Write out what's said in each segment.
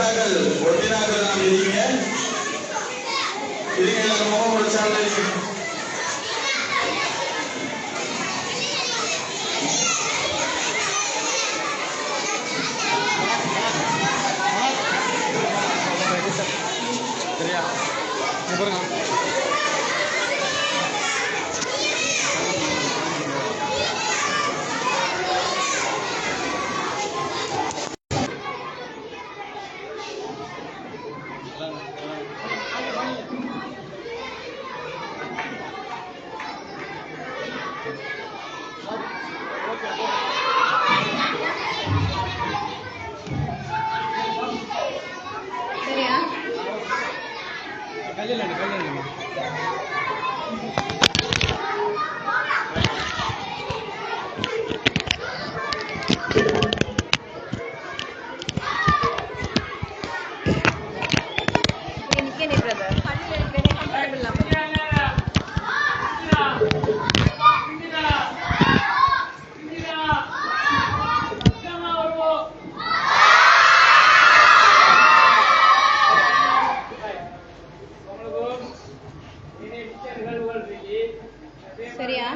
ஒட்டினாக்கள் நாம் இருக்கீங்க எல்லாரும் முகம் முடிச்சாங்க. சரியா பாருங்க. சரியா கல்யாணம் நிற்கனே பிரதர் பள்ளியில் இருக்கனே கம்ஃபர்டபுள் இல்லாமல் சரியா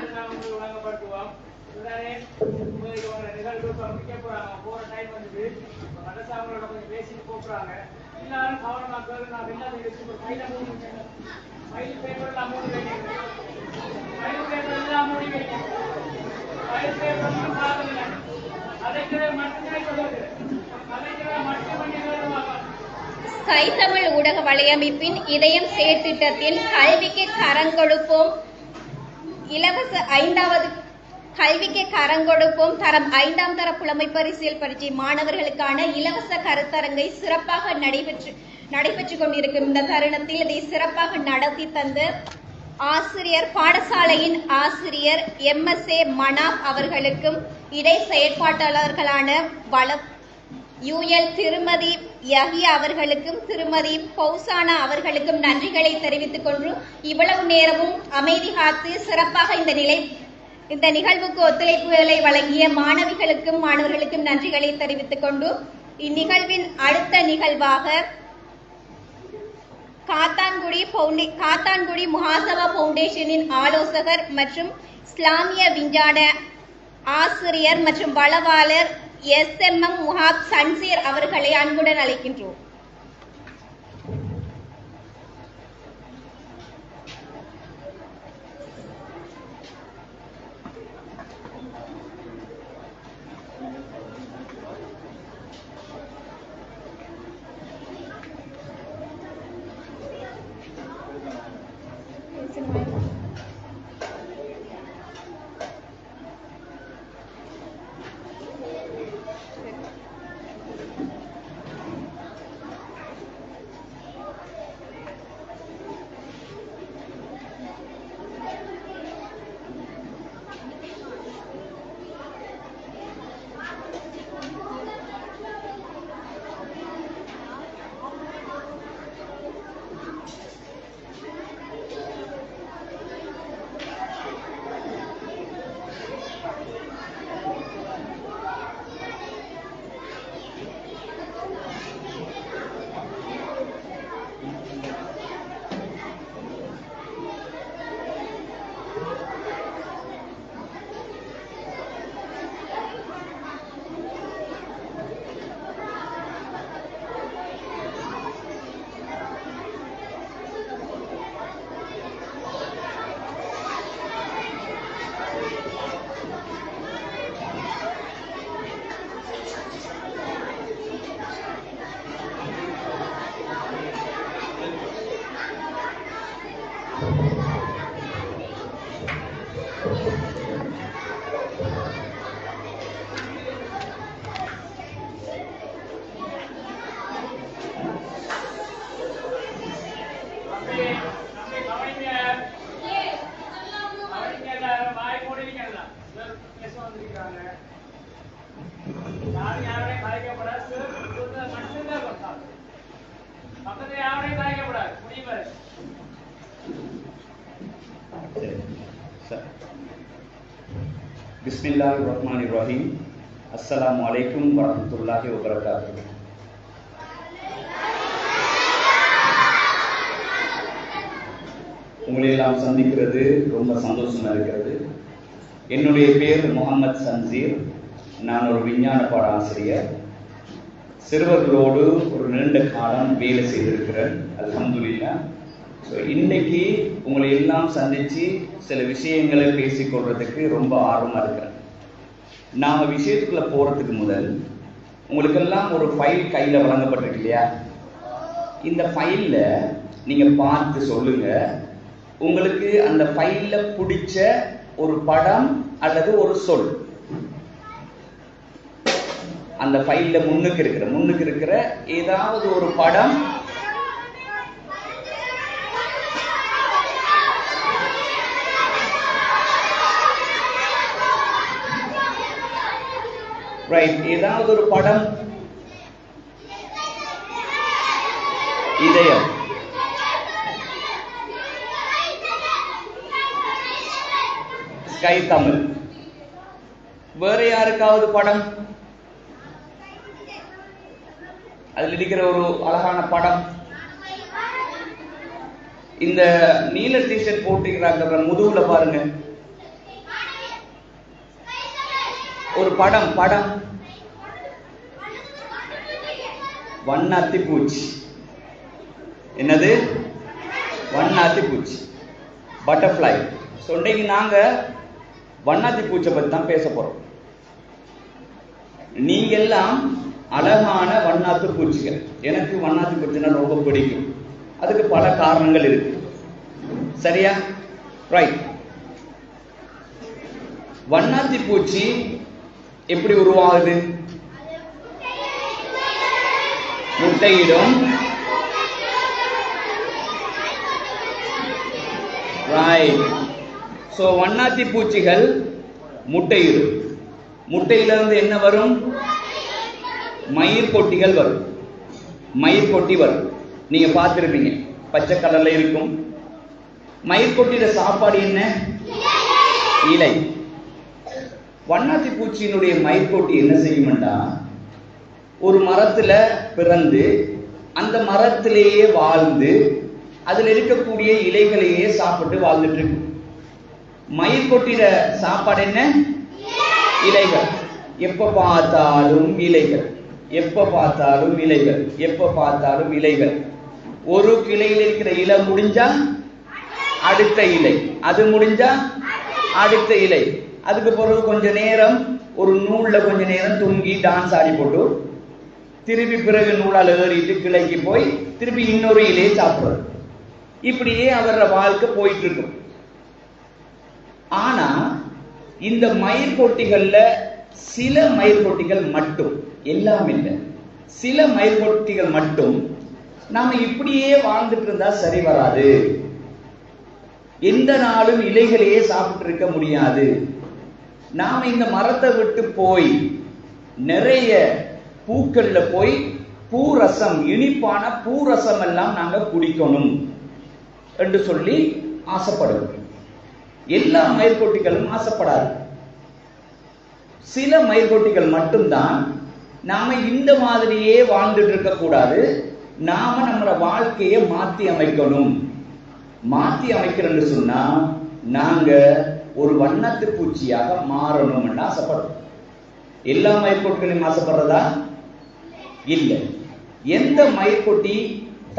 ஸ்கை தமிழ் ஊடக வலையமைப்பின் இதயம் செயற்திட்டத்தின் கல்விக்கு கரங்கொடுப்போம் இலவச 5வது கல்விக்கு கரங்கொடுப்போம் தரம் 5ஆம் தர புலமை பரிசில் பரீட்சை மாணவர்களுக்கான இலவச கருத்தரங்கை சிறப்பாக நடைபெற்றுக் கொண்டிருக்கும் இந்த தருணத்தில் இதை சிறப்பாக நடத்தி தந்த ஆசிரியர் பாடசாலையின் ஆசிரியர் MSA மனாப் அவர்களுக்கும் இடை செயற்பாட்டாளர்களான UL திருமதி யஹியா அவர்களுக்கும் திருமதி பௌசானா அவர்களுக்கும் நன்றிகளை தெரிவித்துக் கொண்டு இவ்வளவு நேரமும் அமைதி காத்து சிறப்பாக இந்த நிகழ்வுக்கு ஒத்துழைப்புகளை வழங்கிய மாணவர்களுக்கும் நன்றிகளை தெரிவித்துக் கொண்டு இந்நிகழ்வின் அடுத்த நிகழ்வாக காத்தான்குடி முஹாசபா பவுண்டேஷனின் ஆலோசகர் மற்றும் இஸ்லாமிய விஞ்ஞான ஆசிரியர் மற்றும் வளவாளர் SMM முஹாப் சன்சீர் அவர்களை அன்புடன் அழைக்கின்றோம். Bismillahirrahmanirrahim. Assalamualaikum warahmatullahi wabarakatuh. உங்களை எல்லாம் சந்திக்கிறது ரொம்ப சந்தோஷமா இருக்கிறது. என்னுடைய பேர் முகமது சன்சீர். நான் ஒரு விஞ்ஞான பாட ஆசிரியர். சிறுவர்களோடு ஒரு நீண்ட காலம் வேலை செய்திருக்கிறேன், அல்ஹம்துலில்லாஹ். இன்னைக்கு உங்களை எல்லாம் சந்திச்சு சில விஷயங்களை பேசிக்கொள்றதுக்கு ரொம்ப ஆர்வமா இருக்கிறேன். நாம விஷயத்துக்குள்ள போறதுக்கு முதல் உங்களுக்கெல்லாம் ஒரு ஃபைல் கையில வழங்கப்பட்டிருக்கு இல்லையா? இந்த ஃபைல்ல நீங்க பார்த்து சொல்லுங்க, உங்களுக்கு அந்த ஃபைல்ல பிடிச்ச ஒரு படம் அல்லது ஒரு சொல். அந்த ஃபைல்ல முன்னுக்கு இருக்கிற ஏதாவது ஒரு படம், ரைட், ஏதாவது ஒரு படம், இதயம், ஸ்கை தமிழ். வேற யாருக்காவது படம், அதுல இருக்கிற ஒரு அழகான படம். இந்த நீல டிஷர்ட் போட்டுக்கிறாங்க முதுகுல பாருங்க, ஒரு படம் வண்ணாத்தி பூச்சி. என்னது? வண்ணாத்தி பூச்சி, பட்டர்ஃப்ளை. இன்னைக்கு நாங்க வண்ணாத்தி பூச்சை பத்தி தான் பேச போறோம். நீங்க எல்லாம் அழகான வண்ணாத்து பூச்சிகள். எனக்கு வண்ணாத்தி பூச்சினா ரொம்ப பிடிக்கும். அதுக்கு பல காரணங்கள் இருக்கு, சரியா? ரைட். வண்ணாத்தி பூச்சி எப்படி உருவாகுது? முட்டையிடும். ரைட். சோ வண்ணாத்தி பூச்சிகள் முட்டையிடும். முட்டையிலிருந்து என்ன வரும்? மயிர் கொட்டிகள் வரும். மயிர் கொட்டி வரும். நீங்க பார்த்திருப்பீங்க, பச்சை கலர்ல இருக்கும். மயிர் கொட்டிட சாப்பாடு என்ன? இலை. வண்ணாத்தி பூச்சியினுடைய மயிர் கொட்டி என்ன செய்யும்டா, ஒரு மரத்துல பிறந்து அந்த மரத்திலேயே வாழ்ந்து அதுல இருக்கக்கூடிய இலைகளையே சாப்பிட்டு வாழ்ந்துட்டு இருக்கு. மயிர் கொட்டிட சாப்பாடு என்ன? இலைகள். எப்ப பார்த்தாலும் இலைகள், எப்ப பார்த்தாலும் இலைகள், எப்ப பார்த்தாலும் இலைகள். ஒரு கிளையில் இருக்கிற இலை முடிஞ்சா அடுத்த இலை, அது முடிஞ்சா அடுத்த இலை. அதுக்கு பிறகு கொஞ்ச நேரம் ஒரு நூல்ல கொஞ்ச நேரம் தூங்கி டான்ஸ் ஆடி போட்டு திருப்பி பிறகு நூலால் ஏறிட்டு கிளைக்கு போய் திருப்பி இன்னொரு இலையை சாப்பிடுறது. இப்படியே அவரோட வாழ்க்கை போயிட்டு இருக்கும். ஆனா இந்த மயிர் கொட்டிகள்ல சில மயிர் கொட்டிகள் மட்டும், எல்லாம் இல்லை, சில மயிர் கொட்டிகள் மட்டும் நாம இப்படியே வாழ்ந்துட்டு இருந்தா சரி வராது. எந்த நாளும் இலைகளையே சாப்பிட்டு இருக்க முடியாது. நாம இந்த மரத்தை விட்டு போய் நிறைய பூக்கள்ல போய் பூரசம், இனிப்பான பூரசம் எல்லாம் நாங்க குடிக்கணும் என்று சொல்லி ஆசைப்படுவோம். எல்லா மயிர்கொட்டிகளும் ஆசைப்படாது. சில மயிர்கொட்டிகள் மட்டும்தான் நாம இந்த மாதிரியே வாழ்ந்துட்டு இருக்க கூடாது, நாம நம்மளோட வாழ்க்கையை மாத்தி அமைக்கணும். மாத்தி அமைக்கிறோம்னு சொன்னா நாங்க ஒரு வண்ணத்து பூச்சியாக மாறணும் என்று ஆசைப்படுறோம். எல்லா மயிர்கொட்டிகளையும் ஆசைப்படுறதா? இல்லை. எந்த மயிர்கொட்டி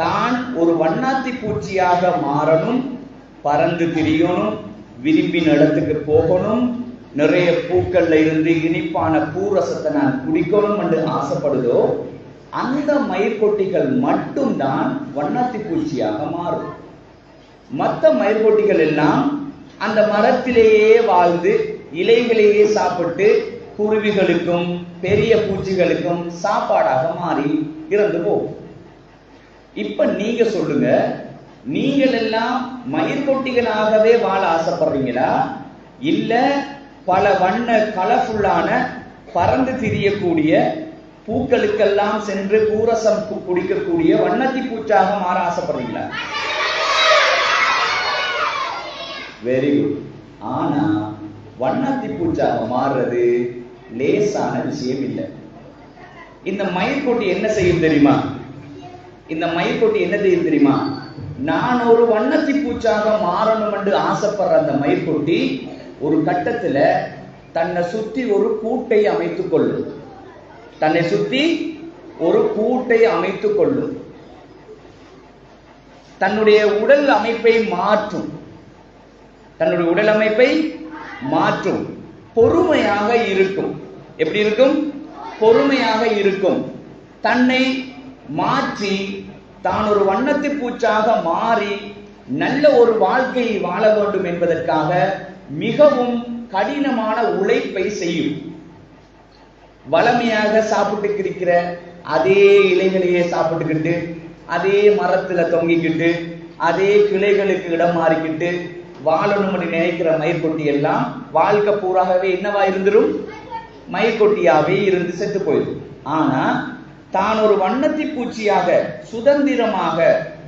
தான் ஒரு வண்ணாத்தி பூச்சியாக மாறணும், பறந்து திரியணும், விரும்பின இடத்துக்கு போகணும், நிறைய பூக்கள்ல இருந்து இனிப்பான பூரசத்தை நான் குடிக்கணும் என்று ஆசைப்படுதோ அந்த மயிர்கொட்டிகள் மட்டும்தான் வண்ணாத்தி பூச்சியாக மாறும். மற்ற மயிர்கொட்டிகள் எல்லாம் அந்த மரத்திலேயே வாழ்ந்து இலைகளையே சாப்பிட்டு குருவிகளுக்கும் பெரிய பூச்சிகளுக்கும் சாப்பாடாக மாறி இறந்து போகும். இப்ப நீங்க சொல்லுங்க, நீங்கள் எல்லாம் மயிர்கொட்டிகளாகவே வாழ ஆசைப்படுறீங்களா, இல்ல பல வண்ண கலர்ஃபுல்லான பறந்து திரியக்கூடிய பூக்களுக்கெல்லாம் சென்று பூரசம் குடிக்கக்கூடிய வண்ணத்தி பூச்சாக மாற ஆசைப்படுறீங்களா? Very good. ஆனா வண்ணத்தி பூச்சாக மாறுறது லேசான விஷயம் இல்லை. இந்த மயிர்கொட்டி என்ன செய்யும் தெரியுமா? இந்த மயிர்கொட்டி என்ன செய்யும் தெரியுமா? நான் ஒரு வண்ணத்தி பூச்சாக மாறணும் என்று ஆசைப்படுற அந்த மயிர்கொட்டி ஒரு கட்டத்துல தன்னை சுத்தி ஒரு கூட்டை அமைத்துக் கொள்ளும். தன்னை சுத்தி ஒரு கூட்டை அமைத்துக் கொள்ளும். தன்னுடைய உடல் அமைப்பை மாற்றும். தன்னுடைய உடல் அமைப்பை மாற்றும். பொறுமையாக இருக்கும். எப்படி இருக்கும்? பொறுமையாக இருக்கும். தன்னை மாற்றி தான் ஒரு வண்ணத்தி பூச்சாக மாறி நல்ல ஒரு வாழ்க்கையை வாழ வேண்டும் என்பதற்காக மிகவும் கடினமான உழைப்பை செய்யும். வளமையாக சாப்பிட்டு இருக்கிற அதே இலைகளையே சாப்பிட்டுக்கிட்டு, அதே மரத்துல தொங்கிக்கிட்டு, அதே கிளைகளுக்கு இடம் மாறிக்கிட்டு வாழணும் நினைக்கிற மயிர்கொட்டி எல்லாம் வாழ்க்கை பூராகவே என்னவா இருந்துரும்? மயிர்கொட்டியாவே இருந்து செத்து போயிடும். ஆனா தான் ஒரு வண்ணத்தி பூச்சியாக சுதந்திரமாக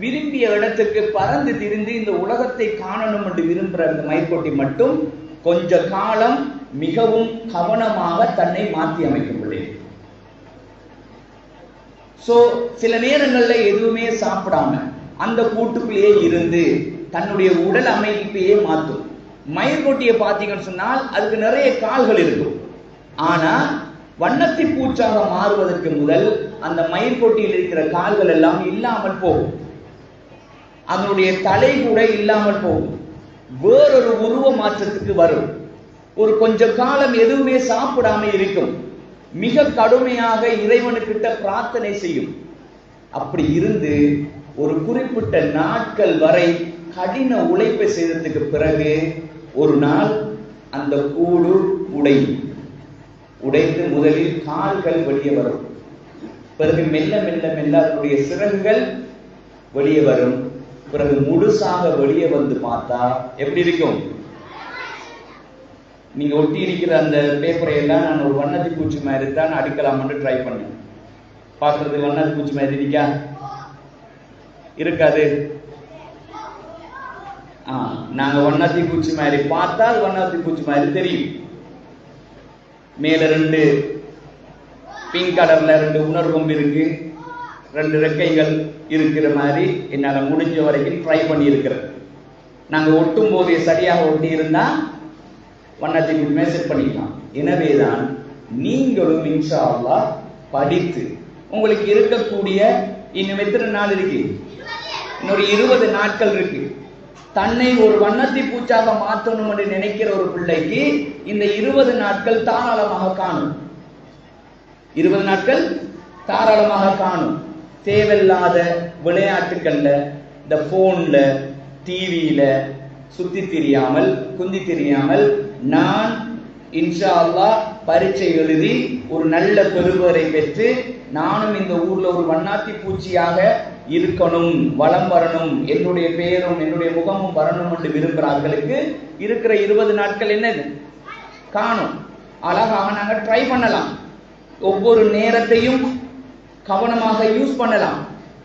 விரும்பிய இடத்துக்கு பறந்து திரிந்து இந்த உலகத்தை காணணும் என்று விரும்புகிற அந்த மயிர்கொட்டி மட்டும் கொஞ்ச காலம் மிகவும் கவனமாக தன்னை மாற்றி அமைக்க முடியும். சோ சில நேரங்கள்ல எதுவுமே சாப்பிடாம அந்த கூட்டுக்குள்ளேயே இருந்து தன்னுடைய உடல் அமைப்பையே மாற்றும். மயிர்கொட்டியை பார்த்தீங்கன்னு சொன்னால் அதுக்கு நிறைய கால்கள் இருக்கும். ஆனா வண்ணத்தி பூச்சாக மாறுவதற்கு முதல் அந்த மயிர்கொட்டியில் இருக்கிற கால்கள் எல்லாம் இல்லாமல் போகும். அதனுடைய தலை கூட இல்லாமல் போகும். வேறொரு உருவ மாற்றத்துக்கு வரும். ஒரு கொஞ்ச காலம் எதுவுமே சாப்பிடாம இருக்கும். மிக கடுமையாக இறைவனுக்கிட்ட பிரார்த்தனை செய்யும். அப்படி இருந்து ஒரு குறிப்பிட்ட நாட்கள் வரை கடின உழைப்பை செய்ததுக்கு பிறகு ஒரு நாள் அந்த கூடு உடையும். உடைந்து முதலில் கால்கள் வெளியே வரும். பிறகு மெல்ல மெல்ல மெல்ல அதனுடைய சிறகுகள் வெளியே வரும். பிறகு முழுசாக வெளியே வந்து பார்த்தா எப்படி இருக்கும்? நீங்க ஒட்டி இருக்கிற அந்த பேப்பரை எல்லாம் நான் ஒரு வண்ணத்தி பூச்சி மாதிரி தான் அடிக்கலாம்னு ட்ரை பண்ணேன். பார்க்கறதுக்கு வண்ணத்தி பூச்சி மாதிரி இருக்கா? இருக்காது. நாங்க வண்ணத்தி பூச்சி மாதிரி பார்த்தால் வண்ணத்தி பூச்சி மாதிரி தெரியும். மேல 2 பிங்க் கலர்ல 2 உணர்வம் இருக்கு, 2 ரெக்கைகள் இருக்கிற மாதிரி என்னால முடிஞ்ச வரைக்கும் ட்ரை பண்ணி இருக்கிறேன். நாங்க ஒட்டும் போதே சரியாக ஒட்டி இருந்தா வண்ணத்தை செட் பண்ணிக்கலாம். எனவேதான் நீங்களும் இன்ஷா அல்லாஹ் படித்து உங்களுக்கு இருக்கக்கூடிய இன்னும் எத்தனை நாள் இருக்கு? இன்னொரு 20 நாட்கள் இருக்கு. தன்னை ஒரு வண்ணத்தி பூச்சாக மாற்றணும் என்று நினைக்கிற ஒரு பிள்ளைக்கு இந்த 20 நாட்கள் தாராளமாக காணும். 20 நாட்கள் தாராளமாக காணும். தேவையில்லாத விளையாட்டுகள்ல, இந்த போன்ல, டிவியில சுத்தி தெரியாமல் குந்தி தெரியாமல் நான் இன்ஷா அல்லாஹ் பரீட்சை எழுதி ஒரு நல்ல பெறுபேறை பெற்று நானும் இந்த ஊர்ல ஒரு வண்ணாத்தி பூச்சியாக இருக்கணும், வளம் வரணும், என்னுடைய பெயரும் என்னுடைய முகமும் வரணும் என்று விரும்புகிறார்களுக்கு இருக்கிற 20 நாட்கள் என்னது காணும். அழகாக நாங்க ட்ரை பண்ணலாம். ஒவ்வொரு நேரத்தையும் கவனமாக யூஸ் பண்ணலாம்.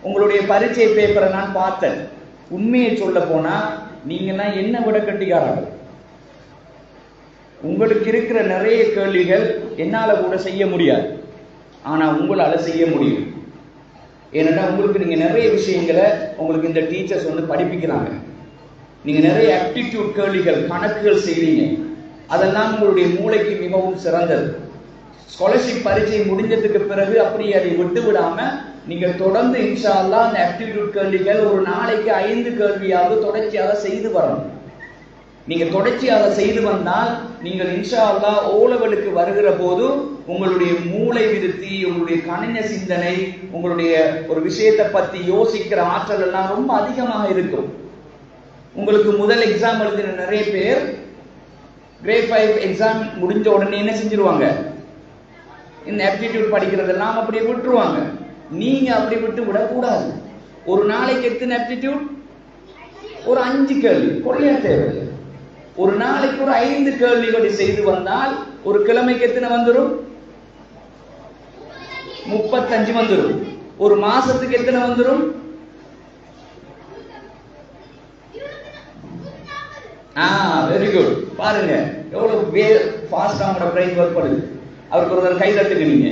உங்களுடைய பரீட்சை பேப்பரை நான் பார்த்தேன். உண்மையை சொல்ல போனா நீங்கெல்லாம் என்ன விட கட்டிக்காரர்கள். உங்களுக்கு இருக்கிற நிறைய கேள்விகள் என்னால கூட செய்ய முடியாது. ஆனா உங்களால செய்ய முடியும். ஏன்னா உங்களுக்கு நீங்க நிறைய விஷயங்களை உங்களுக்கு இந்த டீச்சர்ஸ் வந்து படிப்பிக்கிறாங்க. நீங்க நிறைய ஆப்டிடியூட் கேள்விகள், கணக்குகள் செய்வீங்க. அதெல்லாம் உங்களுடைய மூளைக்கு மிகவும் சிறந்தது. ஸ்காலர்ஷிப் பரீட்சை முடிஞ்சதுக்கு பிறகு அப்படி அதை விட்டு விடாம நீங்க தொடர்ந்து இன்ஷா அல்லாஹ் அந்த ஆப்டிடியூட் கேள்விகள் ஒரு நாளைக்கு 5 கேள்வியாவது தொடர்ச்சியாக செய்து வரணும். நீங்க தொடர்ச்சியாக செய்து வந்தால் நீங்கள் இன்ஷா அல்லாஹ் ஓ லெவலுக்கு வருகிற போது உங்களுடைய மூளை விருத்தி, உங்களுடைய கணின சிந்தனை, உங்களுடைய ஒரு விஷயத்தை பத்தி யோசிக்கிற ஆற்றல் எல்லாம் ரொம்ப அதிகமாக இருக்கும். உங்களுக்கு முதல் எக்ஸாம் எழுதின நிறைய பேர் கிரேட் 5 எக்ஸாம் முடிஞ்ச உடனே என்ன செஞ்சிருவாங்க? இந்த ஆப்டிடியூட் படிக்கிறதெல்லாம் அப்படியே விட்டுருவாங்க. நீங்க அப்படி விட்டு விடக்கூடாது. ஒரு நாளைக்கு எத்தனை ஆப்டிடியூட்? ஒரு 5 கேள்வி கொள்ளையா தேவையில்லை. ஒரு நாளைக்கு ஒரு 5 கேள்விகளை செய்து வந்தால் ஒரு கிழமைக்கு எத்தனை வந்துடும்? 35 வந்துடும். ஒரு மாசத்துக்கு எத்தனை வந்துடும்? Very good. பாருங்க எவ்வளவு ஃபாஸ்டா உங்களோட பிரெயின் ஒர்க் பண்ணுது. அவருக்கு ஒரு கை தட்டுங்க நீங்க.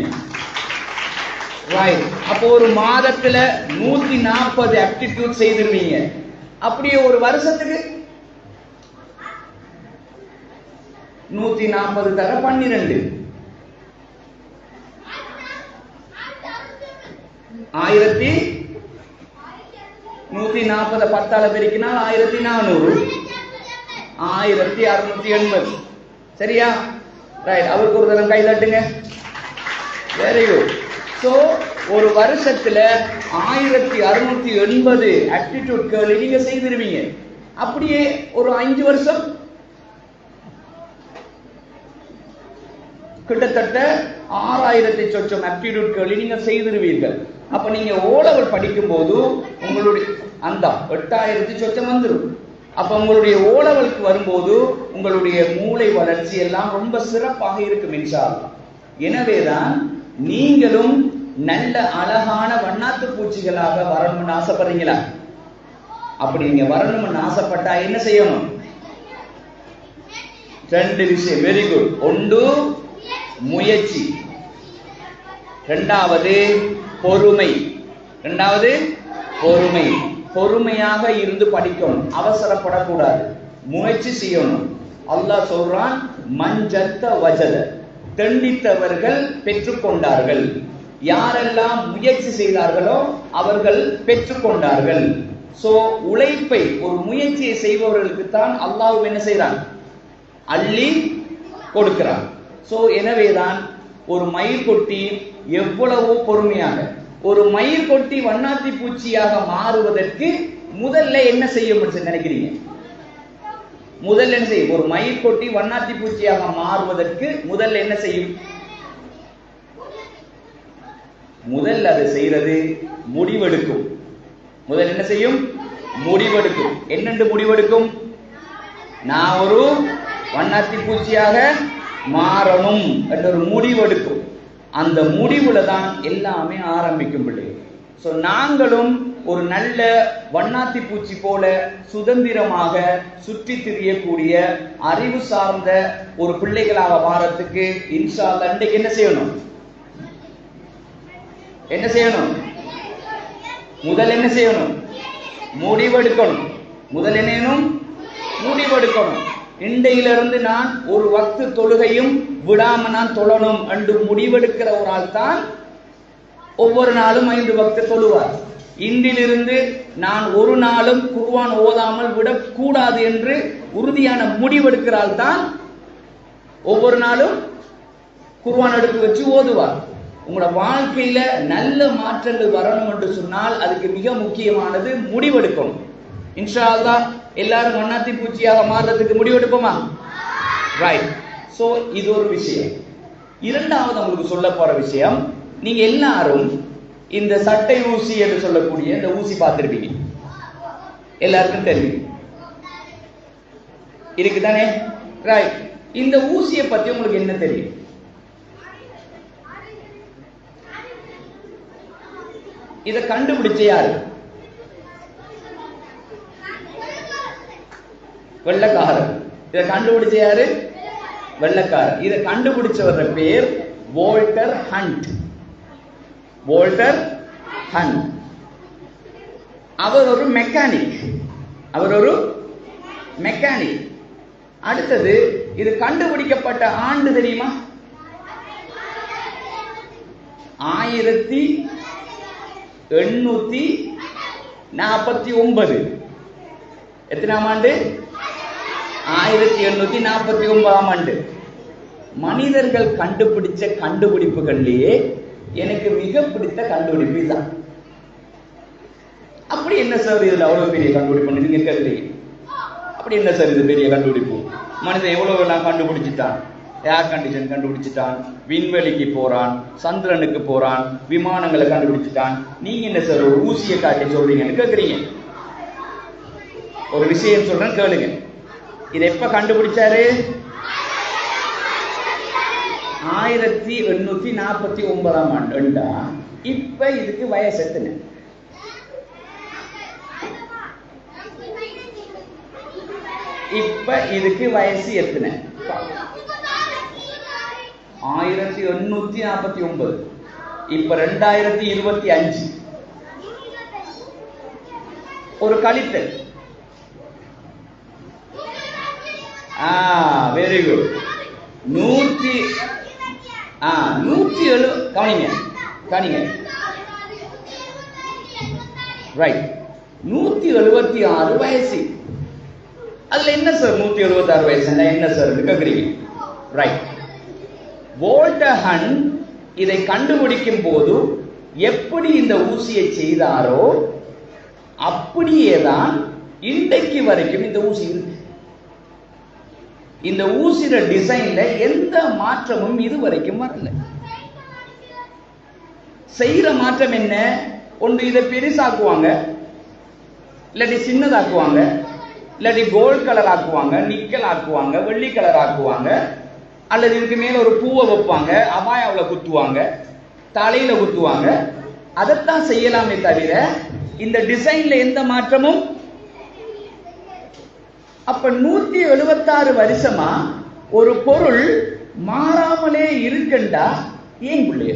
ரைட். அப்போ ஒரு மாதத்துல 140 ஆப்டிடியூட் செய்திருவீங்க. அப்படியே ஒரு வருஷத்துக்கு 140 தர 12 1140 10ஆல பெருக்கினால் 1400 1680 சரியா? ரைட். அவருக்கு ஒரு தரம் கை தட்டுங்க. Very good. சோ ஒரு வருஷத்துல 1680 ஆப்டிடியூட் கேர்ள் நீங்க செய்திருவீங்க. அப்படியே ஒரு 5 வருஷம் கிட்டத்தட்ட 6000 சொச்சம் ஆப்டிடியூட் கேர்ள் நீங்க செய்திருவீர்கள். அப்ப நீங்க ஓ லெவல் படிக்கும் போது உங்களுடைய அந்த 8000 சொச்சம் வந்துடும். அப்ப உங்களுடைய ஓ லெவலுக்கு வரும்போது உங்களுடைய மூளை வளர்ச்சி எல்லாம் ரொம்ப சிறப்பாக இருக்கும் இன்ஷா அல்லாஹ். எனவேதான் நீங்களும் நல்ல அழகான வண்ணாத்து பூச்சிகளாக வரணும்னு ஆசைப்படுறீங்களா? அப்படி நீங்க வரணும்னு ஆசைப்பட்டா என்ன செய்யணும்? 2 விஷயம். Very good. ஒன்று முயற்சி, இரண்டாவது பொறுமை. பொறுமையாக இருந்து படிக்கணும், அவசரப்படக்கூடாது, முயற்சி செய்யணும். அல்லாஹ் சொல்றான், மஞ்சத்த வஜத, தண்டித்தவர்கள் பெற்றுக்கொண்டார்கள். யாரெல்லாம் முயற்சி செய்தார்களோ அவர்கள் பெற்றுக்கொண்டார்கள். சோ உழைப்பை, ஒரு முயற்சியை செய்பவர்களுக்கு தான் அல்லாஹ் என்ன செய்றான்? அள்ளி கொடுக்கிறான். சோ எனவேதான் ஒரு மயிர் கொட்டி எவ்வளவோ பொறுமையாக, ஒரு மயிர் கொட்டி வண்ணாத்தி பூச்சியாக மாறுவதற்கு முதல்ல என்ன செய்ய முடியும் நினைக்கிறீங்க? முதல்ல என்ன செய்யும்? ஒரு மயிர் கொட்டி வண்ணாத்தி பூச்சியாக மாறுவதற்கு முதல்ல என்ன செய்யும்? முதல்ல அதை செய்யறது முடிவெடுக்கும். முதல்ல என்ன செய்யும்? முடிவெடுக்கும். என்னென்று முடிவெடுக்கும்? நான் ஒரு வண்ணாத்தி பூச்சியாக மாறணும் என்ற ஒரு முடிவெடுக்கும். அந்த முடிவுல தான் எல்லாமே ஆரம்பிக்கும் பிள்ளை. சோ நாங்களும் ஒரு நல்ல வண்ணாத்தி பூச்சி போல சுதந்திரமாக சுற்றி திரியக்கூடிய அறிவு சார்ந்த ஒரு பிள்ளைகளாக மாறத்துக்கு இன்ஷா அல்லாஹ் இன்றைக்கு என்ன செய்யணும்? என்ன செய்யணும்? முதல் என்ன செய்யணும்? முடிவெடுக்கணும். முதல் என்ன? முடிவெடுக்கணும். இன்றையிலிருந்து நான் ஒரு வக்து தொழுகையும் விடாம நான் தொழணும் என்று முடிவெடுக்கிற ஒரு ஆள் தான் ஒவ்வொரு நாளும் 5 வக்து தொழுவார். இன்றிலிருந்து நான் ஒரு நாளும் குர்ஆன் ஓதாமல் விடக்கூடாது என்று உறுதியான முடிவெடுக்கிறாள் தான் ஒவ்வொரு நாளும் குர்ஆன் எடுத்து வச்சு ஓதுவார். உங்களோட வாழ்க்கையில நல்ல மாற்றங்கள் வரணும் என்று சொன்னால் அதுக்கு மிக முக்கியமானது முடிவெடுக்கணும். இன்ஷா அல்லாஹ் எல்லாரும் வண்ணாத்தி பூச்சியாக மாறுறதுக்கு முடிவெடுப்போமா? ரைட். சோ இது ஒரு விஷயம். இரண்டாவது உங்களுக்கு சொல்ல போற விஷயம், நீங்க எல்லாரும் இந்த சட்டை ஊசி என்று சொல்லக்கூடிய இந்த ஊசி பார்த்திருப்பீங்க, எல்லாருக்கும் தெரியும் இருக்குதானே? ரைட். இந்த ஊசியை பத்தி உங்களுக்கு என்ன தெரியும்? இதை கண்டுபிடிச்ச யாரு? வெள்ளக்காரர். இதை கண்டுபிடிச்ச யாரு? வெள்ளக்காரர். இதை கண்டுபிடிச்சவர பேர் வால்டர் ஹண்ட். Walter Hunt. அவர் ஒரு மெக்கானிக். அடுத்தது, இது கண்டுபிடிக்கப்பட்ட ஆண்டு தெரியுமா? 1849. எத்தனாம் ஆண்டு? 1849ஆம் ஆண்டு. மனிதர்கள் கண்டுபிடிச்ச கண்டுபிடிப்புகள்லயே எனக்கு மிக பிடித்த கண்டுபிடிப்பு தான். அப்படி என்ன சார் இதுல அவ்வளவு பெரிய கண்டுபிடிப்பு நீங்க கேட்கறீங்க? அப்படி என்ன சார் இது பெரிய கண்டுபிடிப்பு? மனிதன் எவ்வளவு எல்லாம் கண்டுபிடிச்சிட்டான். ஏர் கண்டிஷன் கண்டுபிடிச்சிட்டான், விண்வெளிக்கு போறான், சந்திரனுக்கு போறான், விமானங்களை கண்டுபிடிச்சிட்டான். நீங்க என்ன சார் ஒரு ஊசியை காட்டி சொல்றீங்கன்னு கேட்கறீங்க? ஒரு விஷயம் சொல்றேன் கேளுங்க. இதை எப்ப கண்டுபிடிச்சாரு? 1849ஆம் ஆண்டு. இப்ப இதுக்கு வயசு எத்தனை? இப்ப இதுக்கு வயசு எத்தனை? 1849. இப்ப 2025. ஒரு கழித்தல் வெரி குட். 170 கவனிங்க கவனிங்க. ரைட். 176 வயசு. அதுல என்ன சார் 176 வயசு என்ன சார் கேக்குறீங்க? ரைட். வோல்டர் ஹண்ட் இதை கண்டுபிடிக்கும் போது எப்படி இந்த ஊசியை செய்தாரோ அப்படியே தான் இன்றைக்கு வரைக்கும் இந்த ஊசி இருக்கு. இந்த ஊசியோட டிசைன்ல எந்த மாற்றமும் இது வரைக்கும் வரல. செய்யற மாற்றம் என்ன? ஒன்று இதை பெருசாக்குவாங்க, இல்லாட்டி சின்னதாக்குவாங்க, இல்லாட்டி கோல்ட் கலர் ஆக்குவாங்க, நிக்கல் ஆக்குவாங்க, வெள்ளி கலர் ஆக்குவாங்க, அல்லது இதுக்கு மேல ஒரு பூவை வைப்பாங்க, அபாயாவில் குத்துவாங்க, தலையில குத்துவாங்க. அதைத்தான் செய்யலாமே தவிர இந்த டிசைன்ல எந்த மாற்றமும். அப்ப 176 வருஷமா ஒரு பொருள் மாறாமலே இருக்கண்டா ஏன் பிள்ளைய?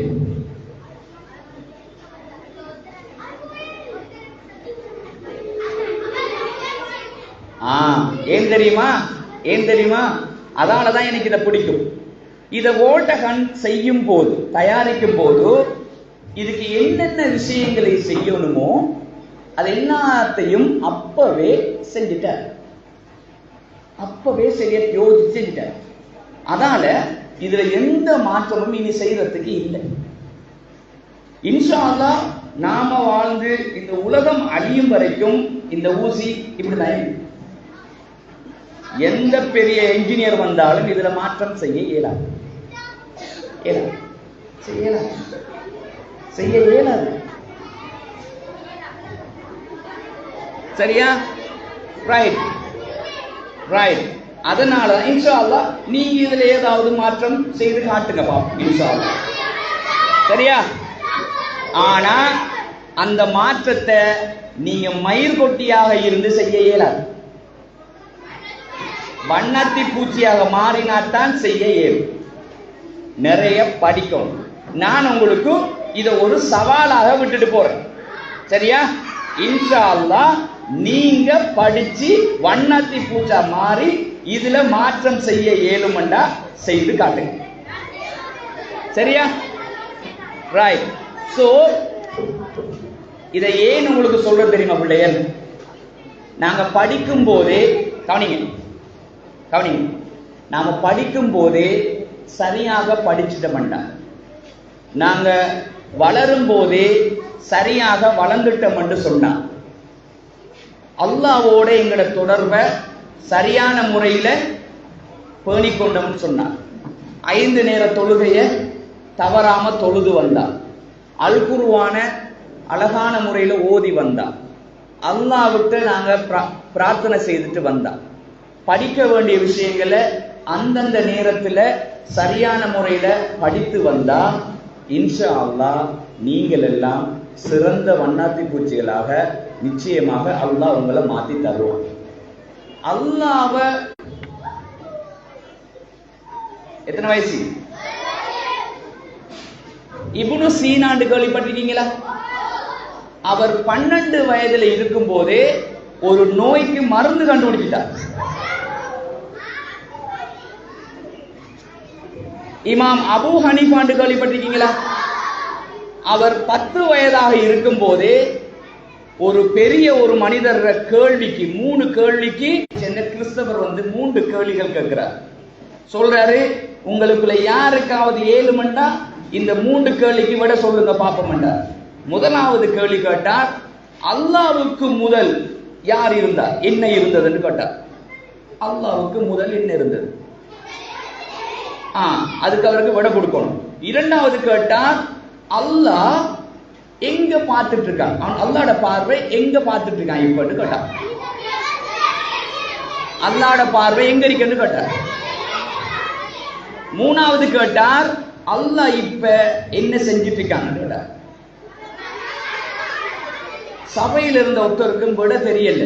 ஏன் தெரியுமா? ஏன் தெரியுமா? அதனாலதான் எனக்கு இதை பிடிக்கும். இதை வோல்டர் ஹண்ட் செய்யும் போது, தயாரிக்கும் போது இதுக்கு என்னென்ன விஷயங்களை செய்யணுமோ அது எல்லாத்தையும் அப்பவே செஞ்சுட்டார். அப்பவே சரியா யோசிச்சு செஞ்சுட்டார். அதனால இதுல எந்த மாற்றமும் இனி செய்யறதுக்கு இல்லை. இன்ஷா அல்லாஹ் நாம வாழ்ந்து இந்த உலகம் அழியும் வரைக்கும் இந்த ஊசி இப்படிதான். எந்த பெரிய என்ஜினியர் வந்தாலும் இதுல மாற்றம் செய்ய இயலாது. செய்ய இயலாது. சரியா? Right right. அதனால இன்ஷா அல்லாஹ் நீங்க இதுல ஏதாவது மாற்றம் செய்து காட்டுங்க பாப்போம் இன்ஷா அல்லாஹ். சரியா? ஆனா அந்த மாற்றத்தை நீங்க மயிர் கொட்டியாக இருந்து செய்ய இயலாது. வண்ணத்தி பூச்சியாக மாறினாத்தான் செய்ய இயலும். நிறைய படிக்கணும். நான் உங்களுக்கு இதை ஒரு சவாலாக விட்டுட்டு போறேன். சரியா? இன்ஷா அல்லாஹ் நீங்க படிச்சு வண்ணத்தி பூச்சா மாறி இதுல மாற்றம் செய்ய இயலும்டா செய்து காட்டுங்க. சரியா? ரைட். சோ இதை ஏன் உங்களுக்கு சொல்ற தெரியுமா பிள்ளைகள்? நாங்க படிக்கும் போதே கவனிங்க கவனிங்க, நாம படிக்கும் போதே சரியாக படிச்சுட்டோம்டா, நாங்க வளரும் போதே சரியாக வளர்ந்துட்டோம் சொன்னா, அல்லாஹ்வோட எங்களோட தொடர்பை சரியான முறையில பேணிக்கொண்டோம்னு சொன்னார். 5 நேர தொழுகைய தவறாம தொழுது வந்தார். அல் குர்ஆன அழகான முறையில ஓதி வந்தார். அல்லாஹ்விட்ட நாங்க பிரார்த்தனை செய்துட்டு வந்தா. படிக்க வேண்டிய விஷயங்களை அந்தந்த நேரத்துல சரியான முறையில படித்து வந்தா இன்ஷா அல்லாஹ் நீங்கள் எல்லாம் சிறந்த வண்ணாத்தி பூச்சிகளாக நிச்சயமாக அல்லாஹ் உங்களை மாத்தி தருவான். அல்லாஹ்வ எத்தனை வயசு? இப்னு சீனாண்டு கேள்விப்பட்டிருக்கீங்களா? அவர் 12 வயதுல இருக்கும் போதே ஒரு நோய்க்கு மருந்து கண்டுபிடிச்சிட்டார். இமாம் அபூ ஹனீஃபாண்டு கேள்விப்பட்டிருக்கீங்களா? அவர் 10 வயதாக இருக்கும் போதே ஒரு பெரிய ஒரு மனிதர் கேள்விக்கு 3 கேள்விக்கு சென்ன கிறிஸ்தவர் 3 கேள்விகள் கேட்கிறார். சொல்றாரு, உங்களுக்குள்ள யாருக்காவது 7 மண்டா இந்த 3 கேள்விக்கு விட சொல்லுங்க பாப்பமண்டா. முதலாவது கேள்வி கேட்டார், அல்லாஹ்வுக்கு முதல் யார் இருந்தார், என்ன இருந்ததுன்னு கேட்டார். அல்லாஹ்வுக்கு முதல் என்ன இருந்தது? அதுக்கு அவருக்கு விட கொடுக்கணும். இரண்டாவது கேட்டார், அல்லாஹ் எங்க பார்த்துட்டு இருக்கான், அல்லாஹ்வோட பார்வை எங்க பார்த்துட்டு இருக்கான் இப்பன்னு கேட்டார். அல்லாஹ்வோட பார்வை எங்க இருக்குன்னு கேட்டார். மூணாவது கேட்டார், அல்லாஹ் இப்ப என்ன செஞ்சிட்டு இருக்கான்னு கேட்டார். சபையில் இருந்த ஒருத்தருக்கும் விட தெரியல.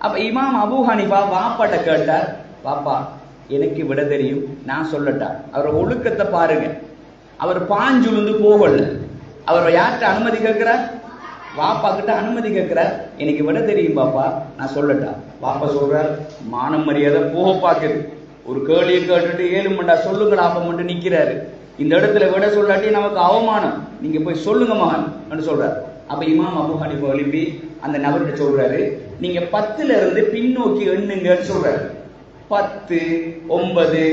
அப்ப இமாம் அபூ ஹனீஃபா வாப்பாட்ட கேட்டார், பாப்பா எனக்கு விட தெரியும், நான் சொல்லட்டா? அவர் ஒழுக்கத்தை பாருங்க. அவர் பாஞ்சுழுந்து போகல. அவர் யார்கிட்ட அனுமதி கேட்கிறார்? வாப்பா கிட்ட அனுமதி கேட்கிறார். எனக்கு விட தெரியும் பாப்பா, நான் சொல்லட்டா? பாப்பா சொல்றார், மானம் மரியாதை போக பாக்குது. ஒரு கேள்வியை கேட்டுட்டு 7 மண்டா சொல்லுங்களா அப்ப மட்டும் நிக்கிறாரு. இந்த இடத்துல விட சொல்லாட்டி நமக்கு அவமானம், நீங்க போய் சொல்லுங்க மகன் சொல்றாரு. அப்ப இமாம் அபூ ஹனீஃபா எழுப்பி அந்த நபர்கிட்ட சொல்றாரு, நீங்க 10ல இருந்து பின்னோக்கி எண்ணுங்கன்னு சொல்றாரு. 10, 9,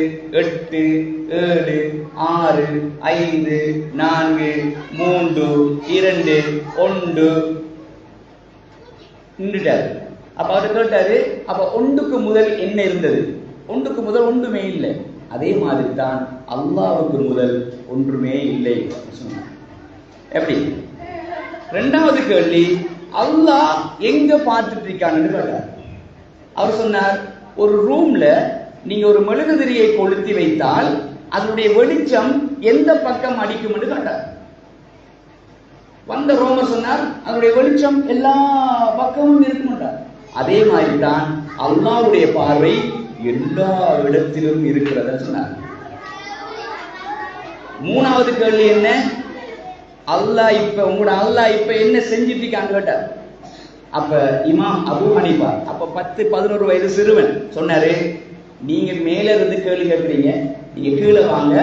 8, 7, 6, 5, 4, 3, 2, 1 நின்றுட்டாரு. அப்ப அவர் கேட்டாரு, அப்ப 1க்கு முதல் என்ன இருந்தது? 1க்கு முதல் ஒன்றுமே இல்லை. அதே மாதிரி தான் அல்லாஹ்வுக்கு முதல் ஒன்றுமே இல்லை சொன்னார். எப்படி? 2வது கேள்வி, அல்லாஹ் எங்க பார்த்துட்டு இருக்கான்னு கேட்டார். அவர் சொன்னார், ஒரு ரூம்ல நீங்க ஒரு மெழுகுதிரியை கொளுத்தி வைத்தால் அதனுடைய வெளிச்சம் எந்த பக்கம் அடிக்கும் என்று கேட்டார். வந்த ரோமர் சொன்னார், அதனுடைய வெளிச்சம் எல்லா பக்கமும் இருக்கும். அதே மாதிரி தான் அல்லாஹ்வுடைய பார்வை எல்லா இடத்திலும் இருக்கிறத சொன்னார். 3வது கேள்வி என்ன? அல்லாஹ் இப்ப என்ன செஞ்சிட்டு இருக்கான்னு கேட்டார். அப்ப இமாம் அபூ ஹனீஃபா அப்ப 10-11 வயது சிறுவன் சொன்னாரு, நீங்க மேல இருந்து கேள்வி கேட்கிறீங்க, நீங்க கீழே வாங்க,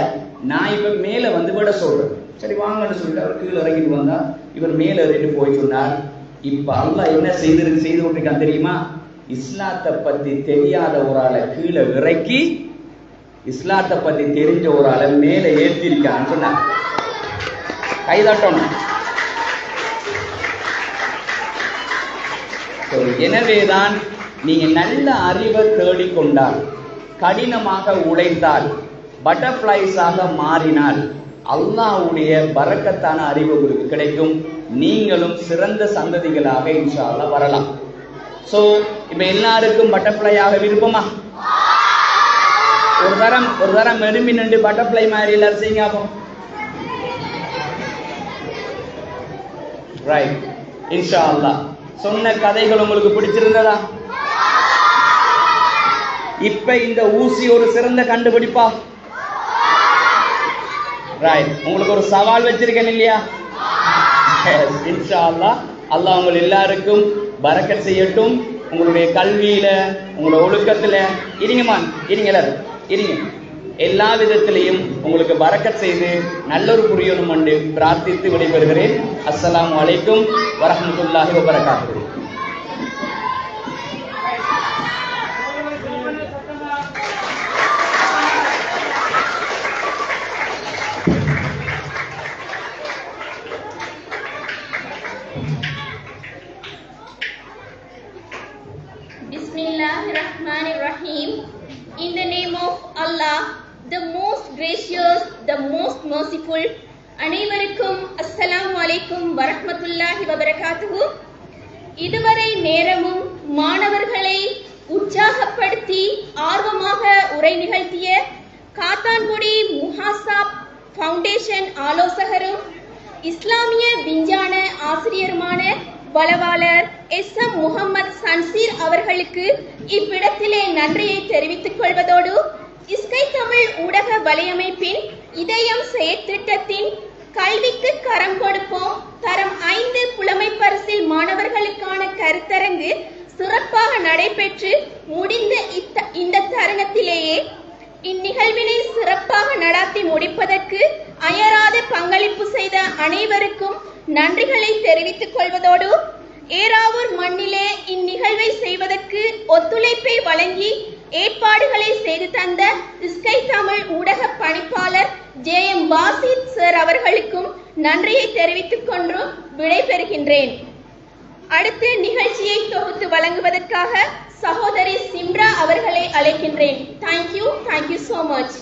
நான் இப்ப மேல வந்து விட சொல்றேன். சரி வாங்கன்னு சொல்லிட்டு அவர் கீழே இறங்கிட்டு வந்தா, இவர் மேல இறங்கிட்டு போய் சொன்னார், இப்ப அல்லாஹ் என்ன செய்து கொண்டிருக்கான் தெரியுமா? இஸ்லாத்தை பத்தி தெரியாத ஒரு ஆளை கீழே இறக்கி இஸ்லாத்தை பத்தி தெரிஞ்ச ஒரு ஆளை மேல ஏற்றிருக்கான்னு சொன்னார். கைதட்டணும். எனவேதான் நீங்க நல்ல அறிவை தேடிக்கொண்டால், கடினமாக உழைத்தால், பட்டர்ஃபிளைஸாக மாறினால் அல்லாஹ்வுடைய பரக்கத்தான அறிவு உங்களுக்கு கிடைக்கும். நீங்களும் சிறந்த சந்ததிகளாக இன்ஷா அல்லாஹ் வரலாம். சோ இப்ப எல்லாருக்கும் பட்டர்ஃபிளையாக விருப்பமா? ஒரு தரம் எறும்பி நின்று பட்டர்ஃபிளை மாதிரி எல்லாரும் செய்யுங்க. ரைட், இன்ஷா அல்லாஹ். சொன்ன கதைகள் உங்களுக்கு பிடிச்சிருந்ததா? இப்ப இந்த ஊசி ஒரு சிறந்த கண்டுபிடிப்பா? ரைட், உங்களுக்கு ஒரு சவால் வச்சிருக்கேன் இல்லையா? இன்ஷா அல்லாஹ். அல்லாஹ் உங்க எல்லாருக்கும் பரக்கத் செய்யட்டும். உங்களுடைய கல்வியில, உங்களோட ஒழுக்கத்துல இருங்க, எல்லா விதத்திலையும் உங்களுக்கு பரக்கத் செய்து நல்லொரு புரியணும் என்று பிரார்த்தித்து விடைபெறுகிறேன். அஸ்ஸலாமு அலைக்கும் வரஹ்மத்துல்லாஹி வபரகாத்துஹு. Bismillahirrahmanirrahim. In the name of Allah, the most gracious, the most merciful. அனைவருக்கும் அஸ்ஸலாமு அலைக்கும் வரஹ்மத்துல்லாஹி வபரகாத்துஹு. இதுவரை நேரமும் மாணவர்களை உற்சாகப்படுத்தி ஆர்வமாக உரை நிகழ்த்திய காத்தான்குடி முஹாசாப் ஃபவுண்டேஷன் ஆலோசகரும் இஸ்லாமிய விஞ்ஞான ஆசிரியருமான வளவாளர் எஸ்.எம். முகமது சன்சீர் அவர்களுக்கு இவ்விடத்திலே நன்றியை தெரிவித்துக் கொள்வதோடு, இஸ்கை தமிழ் ஊடக வலையமைப்பின் இதயம் செயற்திட்டத்தின் கல்விக்கு கரம் கொடுப்போம் தரம் 5 புலமை பரிசில் மாணவர்களுக்கான கருத்தரங்கு சிறப்பாக நடைபெற்று முடிந்த இந்த தருணத்திலேயே இந்நிகழ்வினை சிறப்பாக நடாத்தி முடிப்பதற்கு அயராத பங்களிப்பு செய்த அனைவருக்கும் நன்றிகளை தெரிவித்துக் கொள்வதோடு, ஏறாவூர் மண்ணிலே இந்நிகழ்வை செய்வதற்கு ஒத்துழைப்பை வழங்கி ஏற்பாடுகளை செய்து தந்த இஸ்கை தமிழ் ஊடக பணிப்பாளர் ஜே.எம். பாசித் சார் அவர்களுக்கும் நன்றியை தெரிவித்துக் கொண்டு விடைபெறுகின்றேன். அடுத்து நிகழ்ச்சியை தொகுத்து வழங்குவதற்காக சகோதரி சிம்ரா அவர்களை அழைக்கின்றேன். Thank you so much.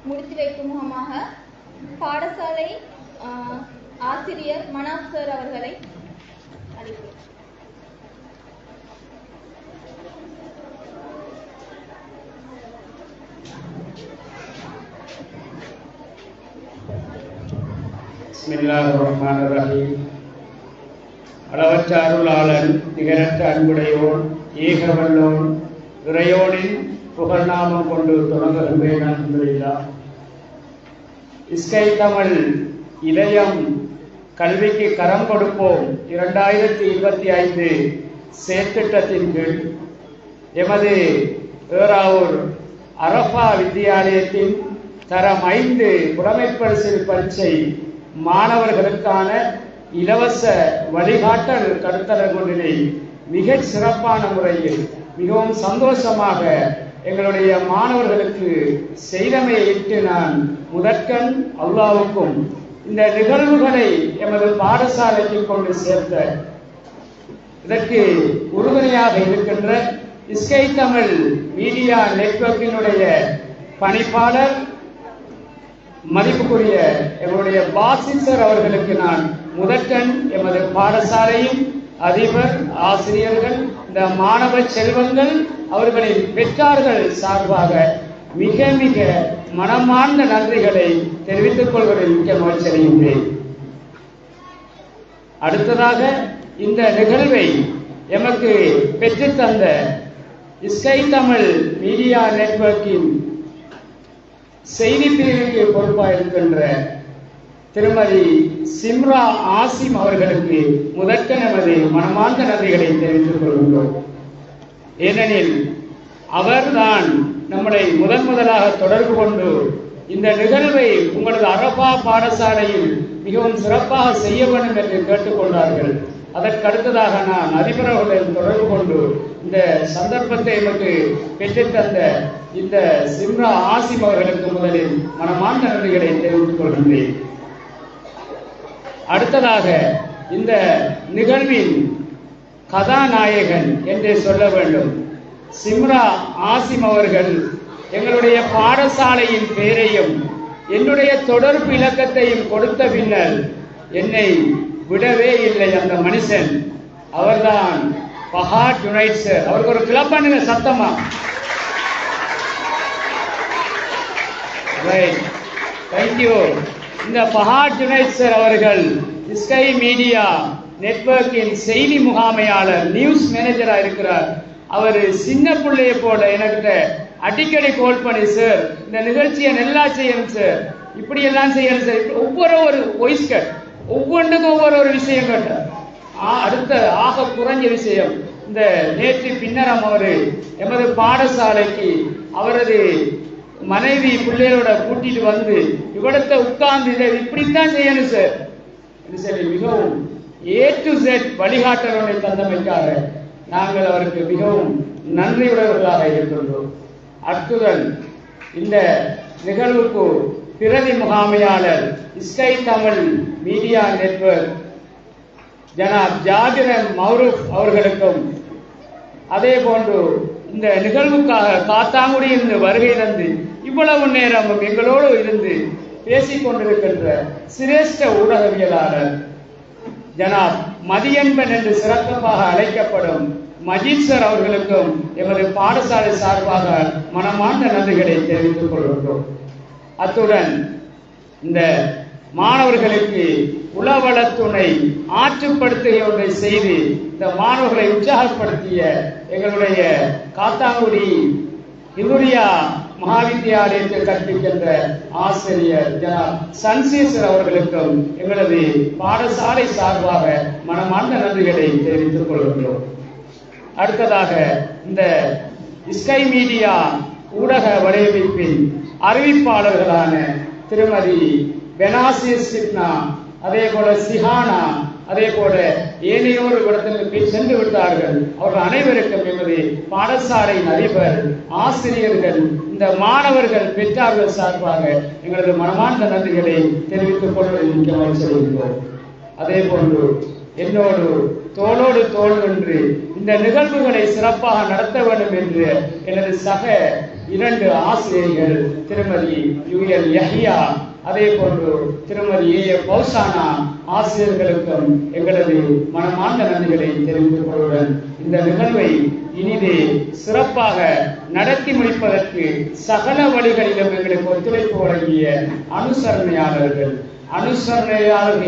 முடித்து வைக்கும் முகமாக பாடசாலை ஆசிரியர் மனாப் சார் அவர்களை அழைக்கிறேன். பிஸ்மில்லாஹிர்ரஹ்மானிர்ரஹீம். அளவற்ற அருளாளன், நிகரற்ற அன்புடையோன், ஏகவல்லோன், இறையோனின் புகழ்நாமம் கொண்டு தொடங்குகின்றேன். அல்ஹம்துலில்லாஹ். இஸ்கை தமிழ் இளையம் கல்விக்கு கரம் கொடுப்போம் 2025 செயற்திட்டத்தின் கீழ் எமது ஏறாவூர் அரஃபா வித்தியாலயத்தின் தரம் 5 புலமைப்பரிசில் பரீட்சை மாணவர்களுக்கான இலவச வழிகாட்டல் கருத்தரங்குகளை மிகச் சிறப்பான முறையில் மிகவும் சந்தோஷமாக எங்களுடைய மாணவர்களுக்கு செய்தமையிட்டு நான் முதற்கண் அல்லாஹ்வுக்கும் இந்த நிகழ்வுகளை எமது பாடசாலைக்கு கொண்டு சேர்த்த இதற்கு உறுதுணையாக இருக்கின்ற இஸ்கை தமிழ் மீடியா நெட்வொர்க்கினுடைய பணிப்பாளர் மதிப்புக்குரிய எங்களுடைய பாசிசர் அவர்களுக்கு நான் முதற்கண் எமது பாடசாலையும் அதிபர், ஆசிரியர்கள், இந்த மாணவ செல்வங்கள், அவர்களின் பெற்றார்கள் சார்பாக மிக மிக மனமார்ந்த நன்றிகளை தெரிவித்துக் கொள்வதில் மிக்க மகிழ்ச்சி அடைகின்றேன். அடுத்ததாக இந்த நிகழ்வை எமக்கு பெற்றுத்தந்த இஸ்கை தமிழ் மீடியா நெட்வொர்க்கின் செய்தி பிரிவுக்கு பொறுப்பாக இருக்கின்ற திருமதி சிம்ரா ஆசிம் அவர்களுக்கு முதற்க நமது மனமார்ந்த நன்றிகளை தெரிவித்துக் கொள்கின்றோம். ஏனெனில் அவர்தான் நம்மளை முதலாக தொடர்பு கொண்டு இந்த நிகழ்வை உங்களது அரபா பாடசாலையில் மிகவும் சிறப்பாக செய்ய வேண்டும் என்று கேட்டுக்கொண்டார்கள். அதற்கு அடுத்ததாக நான் அதிபர் அவர்களிடம் தொடர்பு கொண்டு இந்த சந்தர்ப்பத்தை எனக்கு பெற்றுத்தந்த இந்த சிம்ரா ஆசிம் அவர்களுக்கு முதலில் மனமார்ந்த நன்றிகளை தெரிவித்துக் கொள்கின்றேன். அடுத்ததாக இந்த நிகழ்வின் கதாநாயகன் என்றே சொல்ல வேண்டும். சிம்ரா ஆசிம் அவர்கள் எங்களுடைய பாடசாலையின் பெயரையும் என்னுடைய தொடர்பு இலக்கத்தையும் கொடுத்த பின்னர் என்னை விடவே இல்லை அந்த மனுஷன். அவர்தான் பஹாட் யுனைட் சார். அவருக்கு ஒரு கிளப் பண்ணுங்க சத்தமா. தேங்க்யூ. இந்த பஹாட் யுனைட் சார் அவர்கள் இஸ்கை மீடியா நெட்வொர்க்கின் செய்தி முகாமையாளர், நியூஸ் மேனேஜரா இருக்கிறார். அவர் சின்ன பிள்ளைய போல எனக்கிட்ட அடிக்கடி கால் பண்ணி, சார் இந்த நிகழ்ச்சியை நல்லா செய்யணும் சார், இப்படி எல்லாம் செய்யணும் சார், ஒவ்வொரு வாய்ஸ் கட், ஒவ்வொன்றுக்கும் ஒவ்வொரு விஷயம் கேட்டார். அடுத்த ஆக குறைஞ்ச விஷயம், இந்த நேற்று பின்னரம் அவர் எமது பாடசாலைக்கு அவரது மனைவி பிள்ளைகளோட கூட்டிட்டு வந்து இவ்விடத்தை உட்கார்ந்து இதை இப்படித்தான் செய்யணும் சார் சரி மிகவும் A to Z வழிகாட்டல்களை தந்தமைக்காக நாங்கள் அவருக்கு மிகவும் நன்றியுடையவர்களாக இருக்கின்றோம். அத்துடன் இந்த நிகழ்வுக்கு பிரதி முகாமையாளர் இஸ்கை தமிழ் மீடியா நெட்வொர்க் ஜனாப் ஜாபிர் மௌரூப் அவர்களுக்கும், அதே போன்று இந்த நிகழ்வுக்காக காத்தாங்குடியிலிருந்து வருகை தந்து இவ்வளவு நேரமும் எங்களோடு இருந்து பேசிக் கொண்டிருக்கின்ற சிரேஷ்ட ஊடகவியலாளர் ஜனாப் மதியன்பன் என்று சிறப்பாக அழைக்கப்படும் மஜீத் சார் அவர்களுக்கும் எமது பாடசாலை சார்பாக மனமார்ந்த நன்றிகளை தெரிவித்துக் கொள்கின்றோம். அத்துடன் இந்த மாணவர்களுக்கு உளவளத்துணை ஆற்றுப்படுத்துகை ஒன்றை செய்து இந்த மாணவர்களை உற்சாகப்படுத்திய எங்களுடைய காத்தாங்குடி இந்துரியா மகாவித்தியாலயத்தில் கற்பிக்கின்ற ஆசிரியர் ஜனாப் சன்சேசர் அவர்களுக்கும் எங்களது பாடசாலை சார்பாக மனமார்ந்த நன்றிகளை தெரிவித்துக் கொள்கின்றோம். அடுத்ததாக இந்த இஸ்கை மீடியா ஊடக வலையமைப்பின் அறிவிப்பாளர்களான திருமதி பெனாசிர் சிப்னா, அதே போல சிஹானா, அதே போல ஏனையோர் இடத்திற்கு சென்று விட்டார்கள். அவர்கள் அனைவருக்கும் எமது பாடசாலையின் அதிபர், ஆசிரியர்கள், இந்த மாணவர்கள், பெற்றார்கள் சார்பாக எங்களது மனமார்ந்த நன்றிகளை தெரிவித்துக் கொள்வதில் மிக்க மகிழ்ச்சி அடைகின்றோம். அதே போன்று என்னோடு தோளோடு தோள் நின்று இந்த நிகழ்வுகளை சிறப்பாக நடத்த வேண்டும் என்று எனது சக 2 ஆசிரியர்கள் திருமதி யுஎல் யஹ்யா அதே போன்று திருமதி ஏ பௌசானா ஆசிரியர்களுக்கும் எங்களது மனமார்ந்த நன்றிகளை தெரிவித்துக் கொள்ளுடன் இந்த நிகழ்வை இனிதே சிறப்பாக நடத்தி முடிப்பதற்கு சகல வழிகளிலும் எங்களுக்கு ஒத்துழைப்பு வழங்கிய அனுசரணையாளர்கள்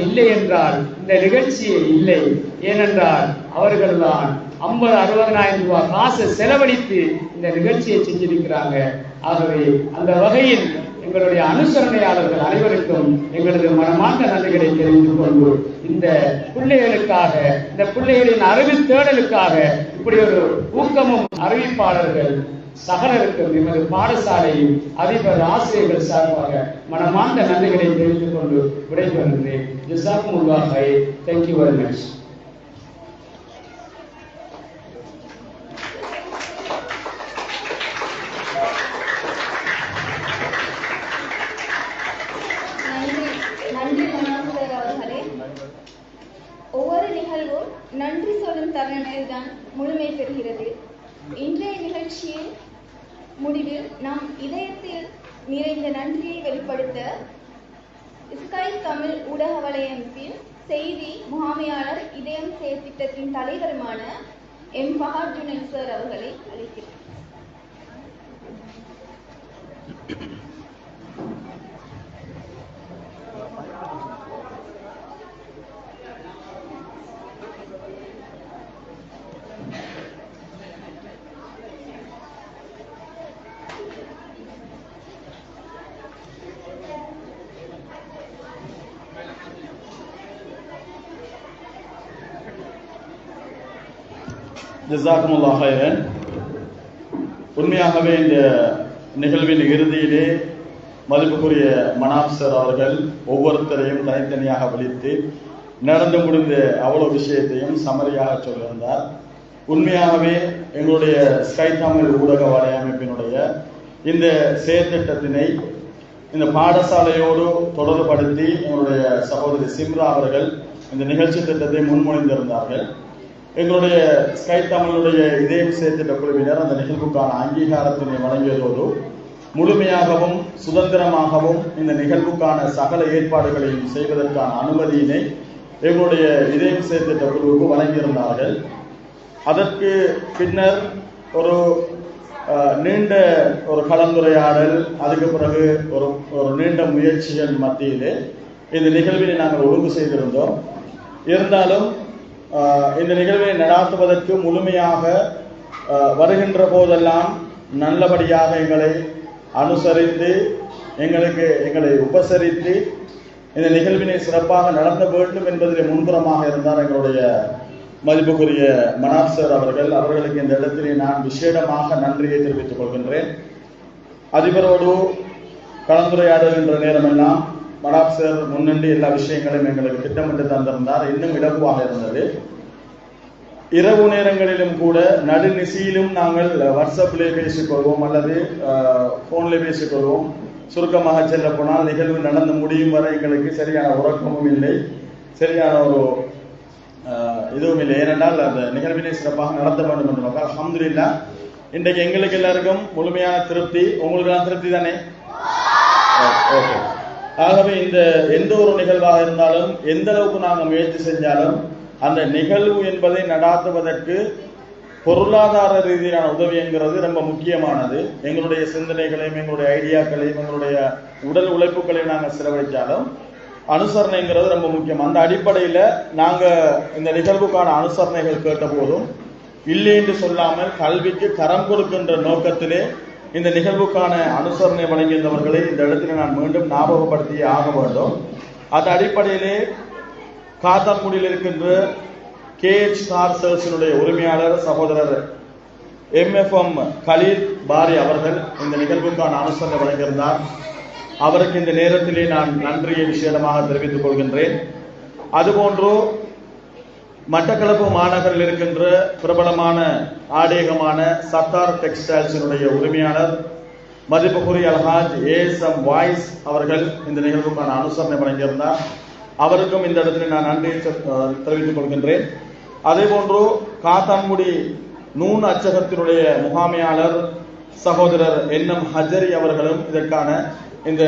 இல்லை என்றால் இந்த நிகழ்ச்சியே இல்லை. ஏனென்றால் அவர்கள்தான் 50-60,000 ரூபாய் காசு செலவழித்து இந்த நிகழ்ச்சியை செஞ்சிருக்கிறாங்க. ஆகவே அந்த வகையில் எங்களுடைய அனுசரணையாளர்கள் அனைவருக்கும் எங்களது மனமார்ந்த நன்றிகளை தெரிவித்துக் கொண்டு இந்த பிள்ளைகளுக்காக, இந்த பிள்ளைகளின் அறிவில் தேடலுக்காக இப்படி ஒரு ஊக்கமும் அறிவிப்பாளர்கள் சகலருக்கும் எமது பாடசாலையும் அதிபர் ஆசிரியர்கள் சார்பாக மனமார்ந்த நன்றிகளை தெரிவித்துக் கொண்டு விடைபெறுகிறேன். ஜஸாக்குமுல்லாஹ் ஹைர். Thank you very much. நன்றி மனோகர் அவர்களே. ஒவ்வொரு நிகழ்வும் நன்றி சொல்லும் தருணத்தில் தான் முழுமை பெறுகிறது. இன்றைய நிகழ்ச்சியின் முடிவில் நாம் இதயத்தில் நிறைந்த நன்றியை வெளிப்படுத்த ஸ்கை தமிழ் ஊடக வலையமைப்பின் செய்தி முகாமையாளர் இதயம் செயற்திட்டத்தின் தலைவருமான எம் ஃபஹாட் ஜுனைத் சார் அவர்களை அழைக்கிறேன். ஜஸாக்குமுல்லாஹ் ஹைரன். உண்மையாகவே இந்த நிகழ்வின் இறுதியிலே மதிப்புக்குரிய மனாப் சார் அவர்கள் ஒவ்வொருத்தரையும் தனித்தனியாக விழித்து நடந்து முடிந்த அவ்வளவு விஷயத்தையும் சமரியாக சொல்லியிருந்தார். உண்மையாகவே எங்களுடைய ஸ்கை தமிழ் ஊடக வலையமைப்பினுடைய இந்த செயற்திட்டத்தினை இந்த பாடசாலையோடு தொடர்படுத்தி எங்களுடைய சகோதரி சிம்ரா அவர்கள் இந்த நிகழ்ச்சி திட்டத்தை முன்மொழிந்திருந்தார்கள். எங்களுடைய ஸ்கை தமிழுடைய இதயம் செயற்திட்ட குழுவினர் அந்த நிகழ்வுக்கான அங்கீகாரத்தினை வழங்கியதோடு முழுமையாகவும் சுதந்திரமாகவும் இந்த நிகழ்வுக்கான சகல ஏற்பாடுகளையும் செய்வதற்கான அனுமதியினை எங்களுடைய இதயம் செயற்திட்ட குழுவுக்கு வழங்கியிருந்தார்கள். அதற்கு பின்னர் ஒரு நீண்ட ஒரு கலந்துரையாடல், அதுக்கு பிறகு ஒரு நீண்ட முயற்சிகள் மத்தியிலே இந்த நிகழ்வினை நாங்கள் ஒழுங்கு செய்திருந்தோம். இருந்தாலும் இந்த நிகழ்வை நடாத்துவதற்கு முழுமையாக வருகின்ற போதெல்லாம் நல்லபடியாக எங்களை அனுசரித்து எங்களை உபசரித்து இந்த நிகழ்வினை சிறப்பாக நடத்த வேண்டும் என்பதில் முன்புறமாக இருந்தார் எங்களுடைய மதிப்புக்குரிய மனாப் சார் அவர்களுக்கு இந்த இடத்திலே நான் விசேடமாக நன்றியை தெரிவித்துக் கொள்கின்றேன். அதிபரோடு கலந்துரையாடுகின்ற நேரமெல்லாம் மனாப் சார் முன்னின்று எல்லா விஷயங்களையும் எங்களுக்கு திட்டமிட்டு தந்திருந்தார். இன்னும் இலகுவாக இருந்தது. இரவு நேரங்களிலும் கூட நடுநிசையிலும் நாங்கள் வாட்ஸ்அப்பிலே பேசிக்கொள்வோம் அல்லது போன்ல பேசிக்கொள்வோம். சுருக்கமாக செல்ல போனால் நிகழ்வு நடந்து முடியும் வரை எங்களுக்கு சரியான உறக்கமும் இல்லை, சரியான ஒரு இதுவும் இல்லை. ஏனென்றால் அந்த நிகழ்வினை சிறப்பாக நடத்த வேண்டும் என்று மக்கள் அல்ஹம்துலில்லாஹ் இன்றைக்கு எங்களுக்கு எல்லாருக்கும் முழுமையான திருப்தி. உங்களுக்கு திருப்தி தானே? ஓகே. ஆகவே இந்த எந்த ஒரு நிகழ்வாக இருந்தாலும் எந்த அளவுக்கு நாங்கள் முயற்சி செஞ்சாலும் அந்த நிகழ்வு என்பதை நடாத்துவதற்கு பொருளாதார ரீதியான உதவிங்கிறது ரொம்ப முக்கியமானது. எங்களுடைய சிந்தனைகளையும் எங்களுடைய ஐடியாக்களையும் எங்களுடைய உடல் உழைப்புகளையும் நாங்கள் செலவழித்தாலும் அனுசரணைங்கிறது ரொம்ப முக்கியம். அந்த அடிப்படையில் நாங்கள் இந்த நிகழ்வுக்கான அனுசரணைகள் கேட்ட போதும் இல்லை என்று சொல்லாமல் கல்விக்கு கரம் கொடுக்கின்ற நோக்கத்திலே இந்த நிகழ்வுக்கான அனுசரணை வழங்கியிருந்தவர்களை இந்த இடத்துல நான் மீண்டும் ஞாபகப்படுத்தி ஆக வேண்டும். அந்த அடிப்படையிலே காத்தான்குடியில் இருக்கின்ற KH கார் சேல்ஸினுடைய உரிமையாளர் சகோதரர் MFM கலீல் பாரி அவர்கள் இந்த நிகழ்வுக்கான அனுசரணை வழங்கியிருந்தார். அவருக்கு இந்த நேரத்திலே நான் நன்றியை விசேடமாக தெரிவித்துக் கொள்கின்றேன். அதுபோன்று மட்டக்களப்பு மாநகரில் இருக்கின்ற பிரபலமான ஆடேகமான சத்தார் டெக்ஸ்டைல்ஸினுடைய உரிமையாளர் மதிப்புக்குரிய அல்ஹாஜ் ASM வாய்ஸ் அவர்கள் இந்த நிகழ்வுக்கான அனுசரணை வழங்கியிருந்தார். அவருக்கும் இந்த இடத்துல நான் நன்றியை தெரிவித்துக் கொள்கின்றேன். அதே போன்று காத்தான்குடி நூன் அச்சகத்தினுடைய முகாமையாளர் சகோதரர் என்எம் ஹஜரி அவர்களும் இதற்கான இந்த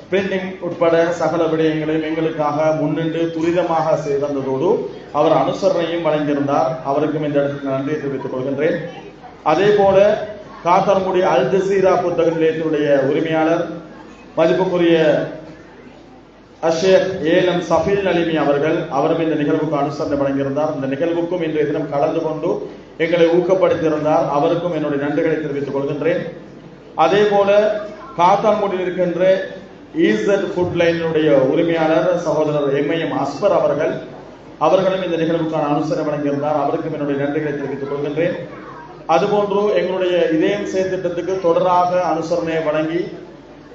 பிரிண்டிங் உட்பட சகல விடயங்களையும் எங்களுக்காக முன்னின்று துரிதமாக செய்ததோடு அவர் அனுசரணையும் வழங்கியிருந்தார். அவருக்கும் இந்த இடத்தில் நன்றியை தெரிவித்துக் கொள்கின்றேன். அதே போல காத்தான்குடி அல் ஜசீரா புத்தக நிலையத்தினுடைய உரிமையாளர் மதிப்புக்குரிய அஷேக் ஏலம் சஃபீல் நலிமி அவரும் இந்த நிகழ்வுக்கு அனுசரணை வழங்கியிருந்தார். இந்த நிகழ்வுக்கும் இன்றைய தினம் கலந்து கொண்டு எங்களை ஊக்கப்படுத்தியிருந்தார். அவருக்கும் என்னுடைய நன்றிகளை தெரிவித்துக் கொள்கின்றேன். அதே போல காத்தான்குடியில் இருக்கின்ற ஈசட் ஃபுட் லைனுடைய உரிமையாளர் சகோதரர் எம்ஐஎம் அஸ்பர் அவர்களும் இந்த நிகழ்வுக்கான அனுசரணை வழங்கியிருந்தார். அவருக்கும் என்னுடைய நன்றிகளை தெரிவித்துக் கொள்கின்றேன். அதுபோன்று எங்களுடைய இதயம் செயற்திட்டத்துக்கு தொடராக அனுசரணையை வழங்கி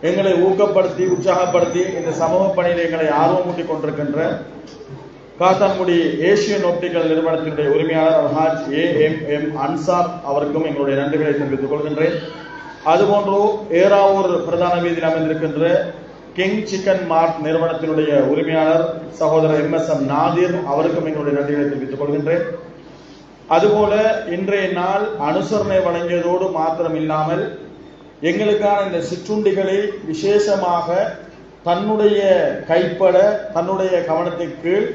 எங்களை ஊக்கப்படுத்தி உற்சாகப்படுத்தி இந்த சமூக பணியில் எங்களை ஆர்வமூட்டிக் கொண்டிருக்கின்ற காத்தான்குடி ஏசியன் ஆப்டிக்கல் நிறுவனத்தினுடைய உரிமையாளர் அல்ஹாஜ் AMM அன்சார் அவருக்கும் எங்களுடைய நன்றிகளை தெரிவித்துக் கொள்கின்றேன். அதுபோன்று ஏராவூர் பிரதான வீதியில் அமைந்திருக்கின்ற கிங் சிக்கன் மார்ட் நிறுவனத்தினுடைய உரிமையாளர் சகோதரர் MSM நாதிர் அவருக்கும் எங்களுடைய நன்றிகளை தெரிவித்துக் கொள்கின்றேன். அதுபோல இன்றைய நாள் அனுசரணை வழங்கியதோடு மாத்திரம் இல்லாமல் எங்களுக்கான இந்த சிற்றுண்டிகளை விசேஷமாக தன்னுடைய கைப்பட தன்னுடைய கவனத்தின் கீழ்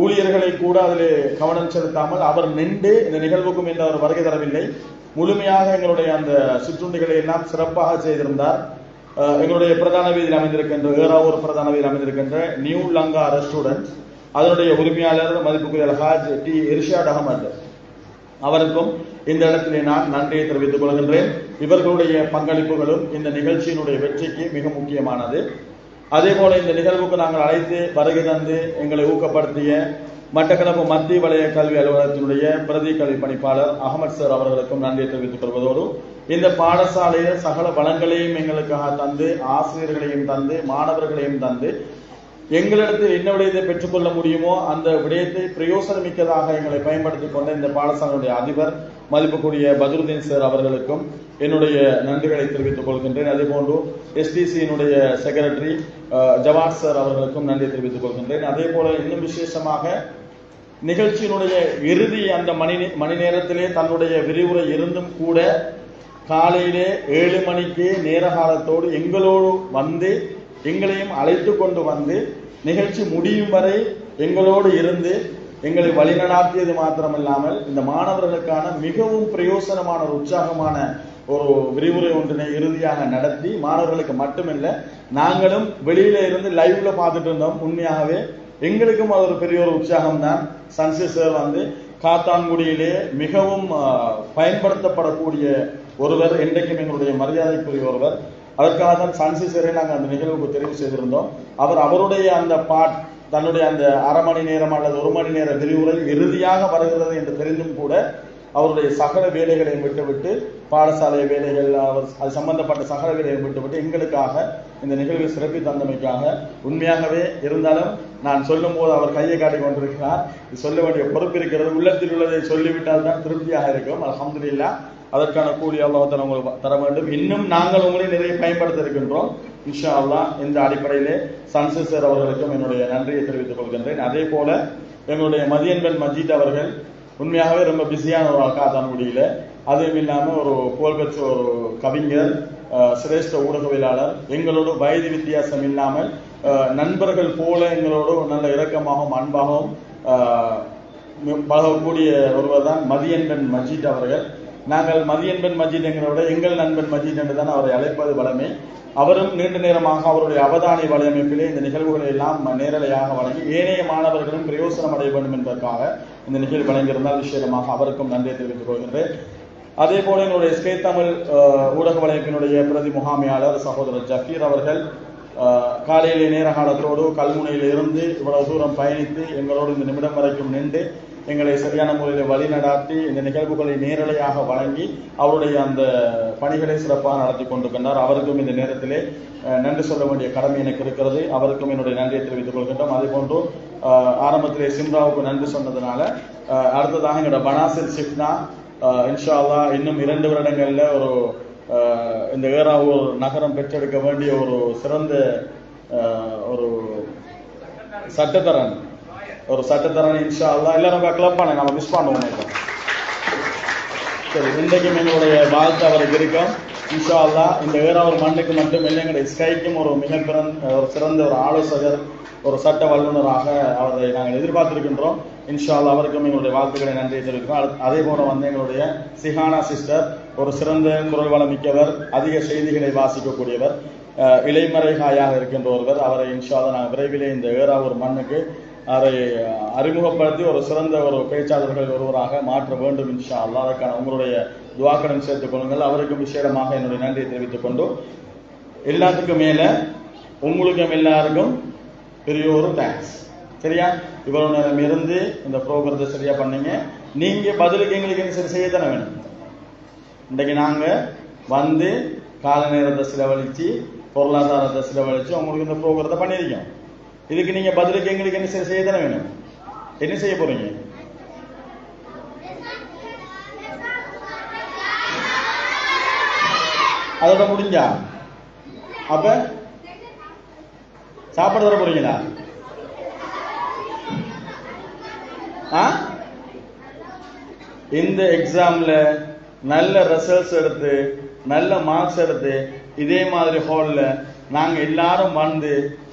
ஊழியர்களை கூட அதில் கவனம் செலுத்தாமல் அவர் நின்று இந்த நிகழ்வுக்கும் என்று அவர் வருகை தரவில்லை. முழுமையாக எங்களுடைய அந்த சிற்றுண்டிகளை எல்லாம் சிறப்பாக செய்திருந்தார். எங்களுடைய பிரதான வீதியில் அமைந்திருக்கின்ற ஏராவூர் பிரதான வீதியில் அமைந்திருக்கின்ற நியூ லங்கா ரெஸ்டாரண்ட் அதனுடைய உரிமையாளர் மதிப்புக்குரிய அல்ஹாஜ் டி இர்ஷாட் அகமது அவருக்கும் இந்த இடத்திலே நான் நன்றியை தெரிவித்துக் கொள்கின்றேன். இவர்களுடைய பங்களிப்புகளும் இந்த நிகழ்ச்சியினுடைய வெற்றிக்கு மிக முக்கியமானது. அதே போல இந்த நிகழ்வுக்கு நாங்கள் அழைத்து வருகை தந்து எங்களை ஊக்கப்படுத்திய மட்டக்களப்பு மத்திய வலய கல்வி அலுவலகத்தினுடைய பிரதி கல்வி பணிப்பாளர் அகமது சார் அவர்களுக்கும் நன்றியை தெரிவித்துக் கொள்வதோடு இந்த பாடசாலையில் சகல வளங்களையும் எங்களுக்காக தந்து ஆசிரியர்களையும் தந்து மாணவர்களையும் தந்து எங்களிடத்தில் என்ன விடயத்தை பெற்றுக்கொள்ள முடியுமோ அந்த விடயத்தை பிரயோசனமிக்கதாக எங்களை பயன்படுத்திக் கொண்ட இந்த பாடசாலையுடைய அதிபர் மதிப்புக்குரிய பத்ருதீன் சார் அவர்களுக்கும் என்னுடைய நன்றிகளை தெரிவித்துக் கொள்கின்றேன். அதே போன்று SDCயினுடைய செக்ரட்டரி ஜவாத் சார் அவர்களுக்கும் நன்றி தெரிவித்துக் கொள்கின்றேன். அதே போல இன்னும் விசேஷமாக நிகழ்ச்சியினுடைய இறுதி அந்த மணி நேரத்திலே தன்னுடைய விரிவுரை இருந்தும் கூட காலையிலே 7 மணிக்கு நேர காலத்தோடு எங்களோடு வந்து எங்களையும் அழைத்து கொண்டு வந்து நிகழ்ச்சி முடியும் வரை எங்களோடு இருந்து எங்களை வழிநடாத்தியது மாத்திரமில்லாமல் இந்த மாணவர்களுக்கான மிகவும் பிரயோசனமான ஒரு உற்சாகமான ஒரு விரிவுரை ஒன்றினை இறுதியாக நடத்தி மாணவர்களுக்கு மட்டுமில்லை நாங்களும் வெளியில இருந்து லைவ்ல பார்த்துட்டு இருந்தோம். உண்மையாகவே எங்களுக்கும் அது ஒரு பெரிய ஒரு உற்சாகம் தான். சன்சி சார் வந்து காத்தான்குடியிலே மிகவும் பயன்படுத்தப்படக்கூடிய ஒருவர், என்றைக்கும் எங்களுடைய மரியாதைக்குரிய ஒருவர். அதற்காக தான் சன்சி சாரை நாங்கள் அந்த நிகழ்வுக்கு தெரிவு செய்திருந்தோம். அவருடைய அந்த தன்னுடைய அந்த அரை மணி நேரம் அல்லது 1 மணி நேர விரிவுரை இறுதியாக வருகிறது என்று தெரிந்தும் கூட அவருடைய சகல வேலைகளையும் விட்டுவிட்டு பாடசாலை வேலைகள் அது சம்பந்தப்பட்ட சகல வேலைகளை விட்டுவிட்டு எங்களுக்காக இந்த நிகழ்வை சிறப்பி தந்தமைக்காக உண்மையாகவே இருந்தாலும் நான் சொல்லும் போது அவர் கையை காட்டி கொண்டிருக்கிறார். சொல்ல வேண்டிய பொறுப்பு இருக்கிறது. உள்ளத்தில் உள்ளதை சொல்லிவிட்டால் தான் திருப்தியாக இருக்கும். அல்ஹம்துலில்லாஹ் அதற்கான கூலி அல்லாஹ் தஆலா உங்களுக்கு தர வேண்டும். இன்னும் நாங்கள் உங்களை நிறைய பயன்படுத்த இருக்கின்றோம் இன்ஷா அல்லாஹ். இந்த அடிப்படையிலே சன்சி சார் அவர்களுக்கும் என்னுடைய நன்றியை தெரிவித்துக் கொள்கின்றேன். அதே போல எங்களுடைய மதியன்பன் மஜீத் அவர்கள் உண்மையாகவே ரொம்ப பிஸியான ஒரு காத்தான்குடியில, அதுவும் இல்லாம ஒரு புகழ்பெற்ற ஒரு கவிஞர், சிரேஷ்ட ஊடகவியலாளர், எங்களோடு வயது வித்தியாசம் இல்லாமல் நண்பர்கள் போல எங்களோடு நல்ல இரக்கமாகவும் அன்பாகவும் பழகக்கூடிய ஒருவர் தான் மதியன்பன் மஜீத் அவர்கள். நாங்கள் மதியன்பன் மஜீத் எங்களோட எங்கள் நண்பன் மஜீத் என்று தான் அவரை அழைப்பது வளமை. அவரும் நீண்ட நேரமாக அவருடைய அவதானி வலையமைப்பிலே இந்த நிகழ்வுகளை எல்லாம் நேரலையாக வழங்கி ஏனைய மாணவர்களும் பிரயோசனம் அடைய வேண்டும் என்பதற்காக இந்த நிகழ்வு வழங்கியிருந்தால் விஷயமாக அவருக்கும் நன்றியை தெரிவித்துக் கொள்கின்றேன். அதே போல எங்களுடைய ஸ்கே தமிழ் ஊடக வலையமைப்பினுடைய பிரதி முகாமையாளர் சகோதரர் ஜஃபீர் அவர்கள் காலையிலே நேர காலத்தோடு கல்முனையில் இருந்து இவ்வளவு தூரம் பயணித்து எங்களோடு இந்த நிமிடம் வரைக்கும் நின்று எங்களை சரியான முறையில் வழி நடாத்தி இந்த நிகழ்வுகளை நேரலையாக வழங்கி அவருடைய அந்த பணிகளை சிறப்பாக நடத்தி கொண்டிருக்கின்றார். அவருக்கும் இந்த நேரத்திலே நன்றி சொல்ல வேண்டிய கடமை எனக்கு இருக்கிறது. அவருக்கும் என்னுடைய நன்றியை தெரிவித்துக் கொள்கின்றோம். அதே போன்று ஆரம்பத்திலே சிம்ராவுக்கு நன்றி சொன்னதுனால அடுத்ததாக எங்களோட பனாசிர் ஷிப்னா இன்ஷா அல்லாஹ் இன்னும் 2 வருடங்கள்ல ஒரு இந்த ஏராவூர் நகரம் பெற்றெடுக்க வேண்டிய ஒரு சிறந்த ஒரு சட்டத்தரன் ஒரு சட்டத்தரணி இன்ஷா அல்லாஹ் எல்லாரும் கிளப் பண்ண நம்ம மிஸ் பண்ணுவோம். சரி, இன்றைக்கும் எங்களுடைய வாழ்த்து அவருக்கு இருக்கும் இன்ஷா அல்லாஹ். இந்த ஏறாவூர் மண்ணுக்கு மட்டும் இல்லை, எங்களுடைய ஸ்கைக்கும் ஒரு ஒரு சிறந்த ஒரு ஆலோசகர், ஒரு சட்ட வல்லுநராக அவரை நாங்கள் எதிர்பார்த்திருக்கின்றோம். இன்ஷா அல்லாஹ் அவருக்கும் எங்களுடைய வாழ்த்துக்களை நன்றி தெரிவிக்கிறோம். அதே போல வந்து எங்களுடைய சிஹானா சிஸ்டர் ஒரு சிறந்த குரல் வளம் மிக்கவர், அதிக செய்திகளை வாசிக்கக்கூடியவர், இலைமறைகாயாக இருக்கின்ற ஒருவர். அவரை இன்ஷா அல்லாஹ் நாங்கள் விரைவிலே இந்த ஏறாவூர் மண்ணுக்கு அவரை அறிமுகப்படுத்தி ஒரு சிறந்த ஒரு பேச்சாளர்கள் ஒருவராக மாற்ற வேண்டும் இன்ஷா அல்லாஹ். அதற்கான உங்களுடைய துஆக்களும் சேர்த்துக் கொள்ளுங்கள். அவருக்கும் விசேடமாக என்னுடைய நன்றியை தெரிவித்துக் கொண்டு, எல்லாத்துக்கும் மேல உங்களுக்கும் எல்லாருக்கும் பெரிய ஒரு தேங்க்ஸ். சரியா, இவ்வளவு நேரம் இருந்து இந்த ப்ரோக்ராத்தை சரியா பண்ணீங்க. நீங்க பதிலுக்கு எங்களுக்கு என்ன சரி செய்ய தானே வேணும். இன்றைக்கு நாங்க வந்து கால நேரத்தை செலவழிச்சு, பொருளாதாரத்தை செலவழிச்சு உங்களுக்கு இந்த ப்ரோக்ராத்தை பண்ணியிருக்கோம். இதுக்கு நீங்க பதிலுக்கு எங்களுக்கு என்ன செய்ய தானே வேணும். என்ன செய்ய போறீங்க? அதோட முடிஞ்சா அப்ப சாப்பாடு தர போறீங்களா? இந்த எக்ஸாம்ல நல்ல ரிசல்ட்ஸ் எடுத்து நல்ல மார்க்ஸ் எடுத்து இதே மாதிரி ஹால்ல நாங்க எல்லாரும் வந்து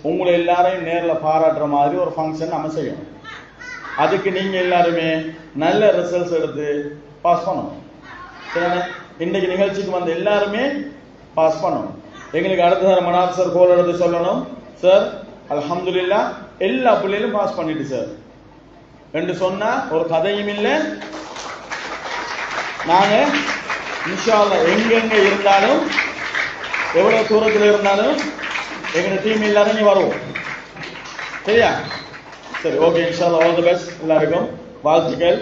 உங்களை எல்லாரையும் நேர்ல பாராட்டுற மாதிரி ஒரு ஃபங்க்ஷன் நம்ம செய்யணும். அதுக்கு நீங்க எல்லாருமே நல்ல ரிசல்ட்ஸ் எடுத்து பாஸ் பண்ணணும். இன்னைக்கு நிகழ்ச்சிக்கு வந்து எல்லாருமே பாஸ் பண்ணணும். எங்களுக்கு அடுத்த சார் மனாப் சார் கோல் எடுத்து சொல்லணும், சார் அல்ஹம்துலில்லாஹ் எல்லா பிள்ளைகளும் பாஸ் பண்ணிட்டு சார் என்று சொன்னா ஒரு கதையும் இல்லை. நாங்க இன்ஷா அல்லாஹ் எங்கெங்க இருந்தாலும் எவ்வளவு தூரத்தில் இருந்தாலும் எங்க டீம் எல்லாரும் வருவோம். சரியா? சரி, ஓகே. இன்ஷா அல்லாஹ் ஆல் தி பெஸ்ட். எல்லாருக்கும் வாழ்த்துக்கள்.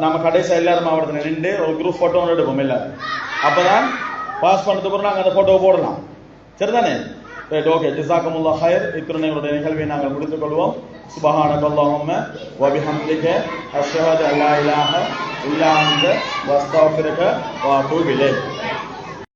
நம்ம கடைசி எல்லாரும் மாவட்டத்தில் நின்று ஒரு குரூப் போட்டோ ஒன்று எடுப்போம் எல்லாரும். அப்பதான் பாஸ் பண்ணதுக்கு அப்புறம் நாங்கள் அந்த போட்டோவை போடலாம். சரிதானே? Right, okay. ஜஸாக்குமுல்லாஹ் ஹைர். இத்துடன் எங்களுடைய நிகழ்வை நாங்கள் முடித்துக் கொள்வோம். சுப்ஹானக அல்லாஹும்ம வ பிஹம்திக அஷ்ஹது அல்லா இலாஹ இல்லா அன்த வஸ்தக்ஃபிருக வ அத்தூபு இலைக்.